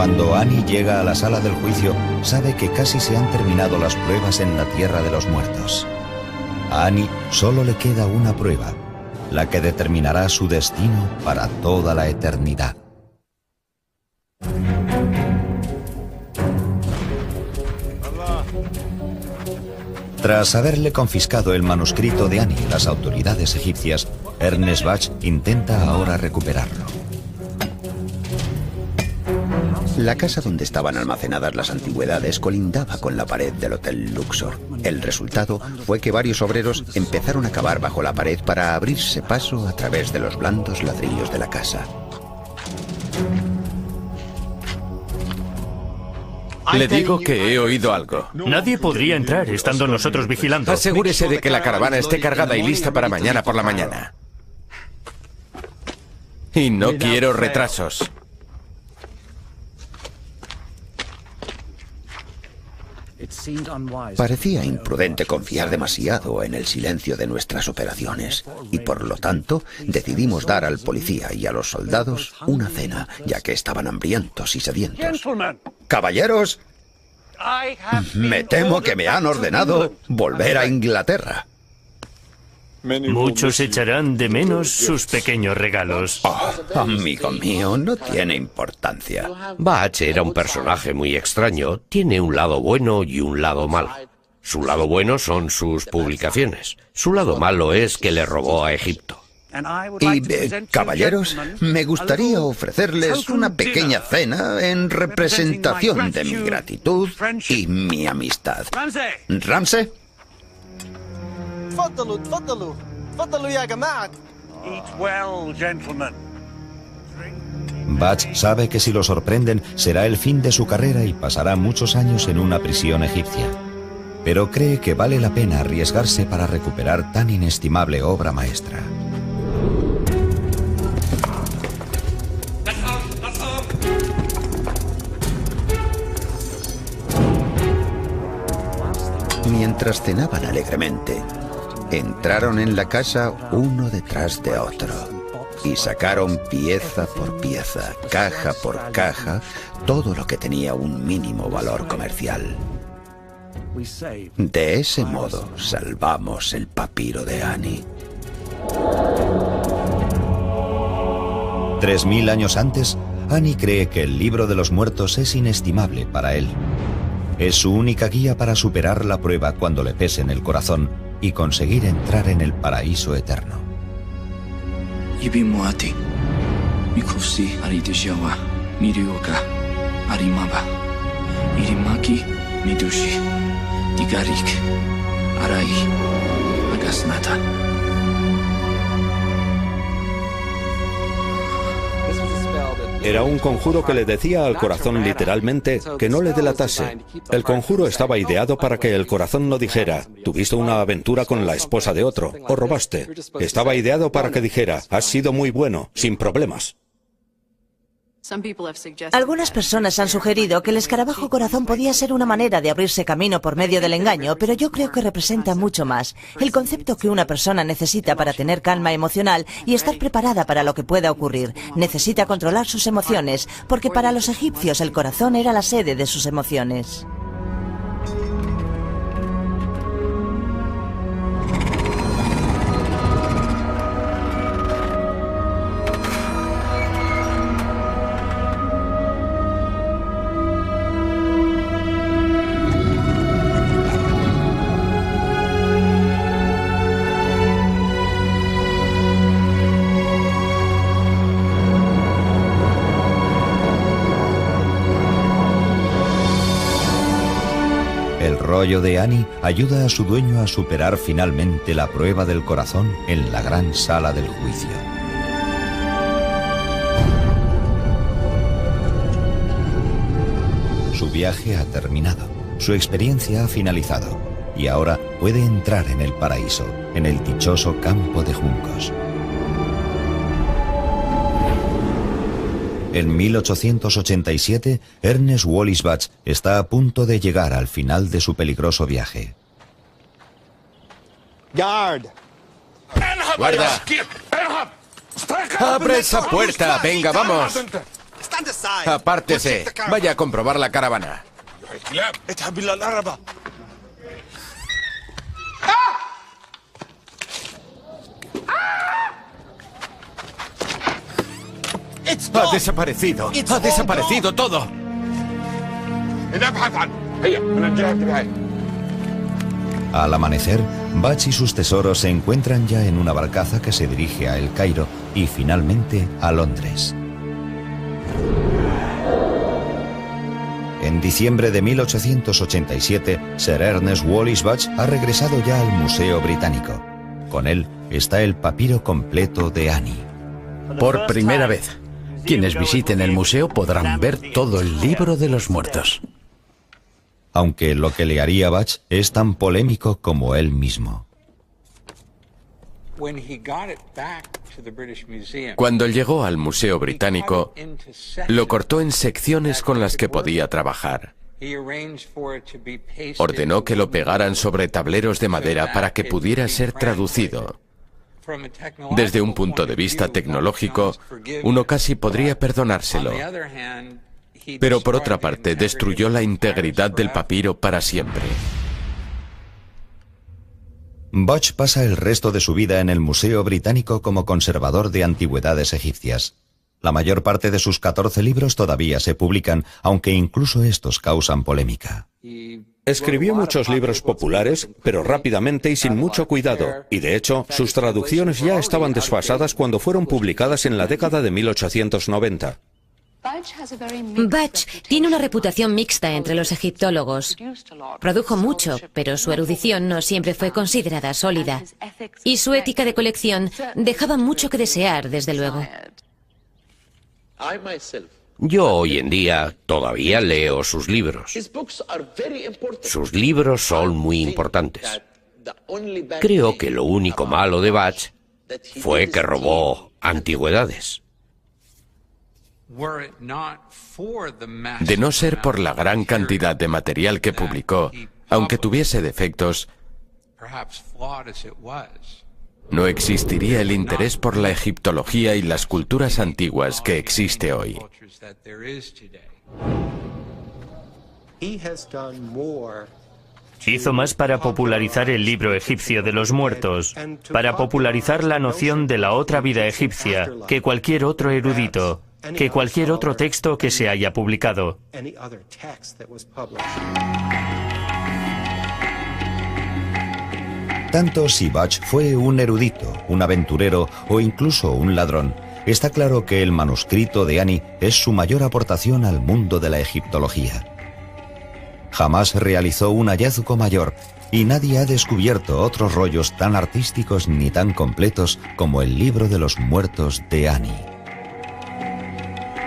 Cuando Annie llega a la sala del juicio, sabe que casi se han terminado las pruebas en la tierra de los muertos. A Annie solo le queda una prueba, la que determinará su destino para toda la eternidad. Tras haberle confiscado el manuscrito de Annie las autoridades egipcias, Ernest Bach intenta ahora recuperarlo. La casa donde estaban almacenadas las antigüedades colindaba con la pared del Hotel Luxor. El resultado fue que varios obreros empezaron a cavar bajo la pared para abrirse paso a través de los blandos ladrillos de la casa. Le digo que he oído algo. Nadie podría entrar estando nosotros vigilando. Asegúrese de que la caravana esté cargada y lista para mañana por la mañana. Y no quiero retrasos. Parecía imprudente confiar demasiado en el silencio de nuestras operaciones y por lo tanto decidimos dar al policía y a los soldados una cena, ya que estaban hambrientos y sedientos. Caballeros, me temo que me han ordenado volver a Inglaterra. Muchos echarán de menos sus pequeños regalos. Oh, amigo mío, no tiene importancia. Bach era un personaje muy extraño. Tiene un lado bueno y un lado malo. Su lado bueno son sus publicaciones. Su lado malo es que le robó a Egipto. Y, caballeros, me gustaría ofrecerles una pequeña cena en representación de mi gratitud y mi amistad. ¿Ramsey? تفضلوا تفضلوا تفضلوا يا جماعة. Eat well, gentlemen. Bach sabe que si lo sorprenden será el fin de su carrera y pasará muchos años en una prisión egipcia. Pero cree que vale la pena arriesgarse para recuperar tan inestimable obra maestra. Mientras cenaban alegremente, entraron en la casa uno detrás de otro y sacaron pieza por pieza, caja por caja, todo lo que tenía un mínimo valor comercial. De ese modo salvamos el papiro de Annie. 3000 años antes, Annie cree que el libro de los muertos es inestimable para él. Es su única guía para superar la prueba cuando le pese en el corazón y conseguir entrar en el paraíso eterno. Era un conjuro que le decía al corazón literalmente que no le delatase. El conjuro estaba ideado para que el corazón no dijera, tuviste una aventura con la esposa de otro, o robaste. Estaba ideado para que dijera, has sido muy bueno, sin problemas. Algunas personas han sugerido que el escarabajo corazón podía ser una manera de abrirse camino por medio del engaño, pero yo creo que representa mucho más. El concepto que una persona necesita para tener calma emocional y estar preparada para lo que pueda ocurrir. Necesita controlar sus emociones, porque para los egipcios el corazón era la sede de sus emociones. El rollo de Annie ayuda a su dueño a superar finalmente la prueba del corazón en la gran sala del juicio. Su viaje ha terminado, su experiencia ha finalizado y ahora puede entrar en el paraíso, en el dichoso campo de juncos. En 1887, Ernest Wallis Bach está a punto de llegar al final de su peligroso viaje. ¡Guarda! ¡Abre esa puerta! ¡Venga, vamos! Apártese. Vaya a comprobar la caravana. Ha desaparecido. Ha desaparecido todo. Al amanecer, Bach y sus tesoros se encuentran ya en una barcaza que se dirige a El Cairo y finalmente a Londres. En diciembre de 1887, Sir Ernest Wallis Bach ha regresado ya al Museo Británico. Con él está el papiro completo de Annie. Por primera vez, quienes visiten el museo podrán ver todo el libro de los muertos. Aunque lo que le haría Bach es tan polémico como él mismo. Cuando llegó al Museo Británico, lo cortó en secciones con las que podía trabajar. Ordenó que lo pegaran sobre tableros de madera para que pudiera ser traducido. Desde un punto de vista tecnológico, uno casi podría perdonárselo. Pero por otra parte, destruyó la integridad del papiro para siempre. Bach pasa el resto de su vida en el Museo Británico como conservador de antigüedades egipcias. La mayor parte de sus 14 libros todavía se publican, aunque incluso estos causan polémica. Escribió muchos libros populares, pero rápidamente y sin mucho cuidado, y de hecho, sus traducciones ya estaban desfasadas cuando fueron publicadas en la década de 1890. Bach tiene una reputación mixta entre los egiptólogos. Produjo mucho, pero su erudición no siempre fue considerada sólida. Y su ética de colección dejaba mucho que desear, desde luego. Yo hoy en día todavía leo sus libros. Sus libros son muy importantes. Creo que lo único malo de Bach fue que robó antigüedades. De no ser por la gran cantidad de material que publicó, aunque tuviese defectos, no existiría el interés por la egiptología y las culturas antiguas que existe hoy. Hizo más para popularizar el libro egipcio de los muertos, para popularizar la noción de la otra vida egipcia, que cualquier otro erudito, que cualquier otro texto que se haya publicado. Tanto si Bach fue un erudito, un aventurero o incluso un ladrón, está claro que el manuscrito de Annie es su mayor aportación al mundo de la egiptología. Jamás realizó un hallazgo mayor y nadie ha descubierto otros rollos tan artísticos ni tan completos como el libro de los muertos de Annie.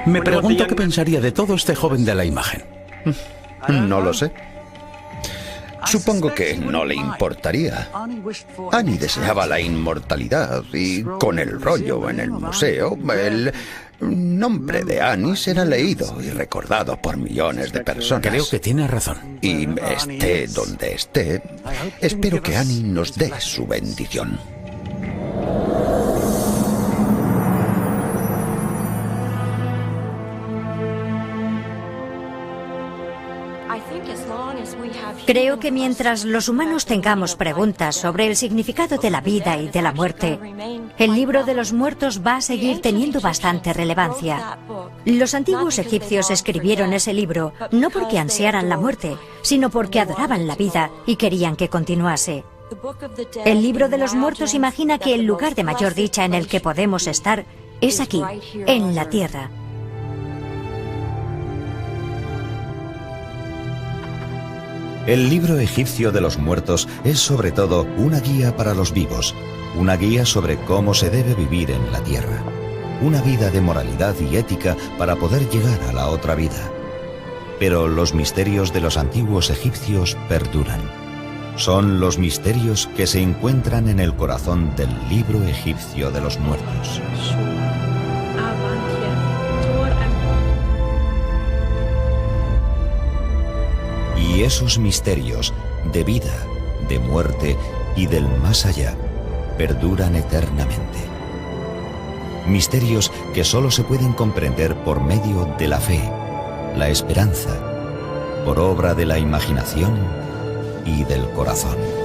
Me pregunto qué pensaría de todo este joven de la imagen. No lo sé. Supongo que no le importaría. Annie deseaba la inmortalidad y con el rollo en el museo, el nombre de Annie será leído y recordado por millones de personas. Creo que tiene razón. Y esté donde esté, espero que Annie nos dé su bendición. Creo que mientras los humanos tengamos preguntas sobre el significado de la vida y de la muerte, el libro de los muertos va a seguir teniendo bastante relevancia. Los antiguos egipcios escribieron ese libro no porque ansiaran la muerte, sino porque adoraban la vida y querían que continuase. El libro de los muertos imagina que el lugar de mayor dicha en el que podemos estar es aquí, en la tierra. El libro egipcio de los muertos es sobre todo una guía para los vivos, una guía sobre cómo se debe vivir en la tierra, una vida de moralidad y ética para poder llegar a la otra vida. Pero los misterios de los antiguos egipcios perduran. Son los misterios que se encuentran en el corazón del libro egipcio de los muertos. Y esos misterios de vida, de muerte y del más allá perduran eternamente. misterios que solo se pueden comprender por medio de la fe, la esperanza, por obra de la imaginación y del corazón.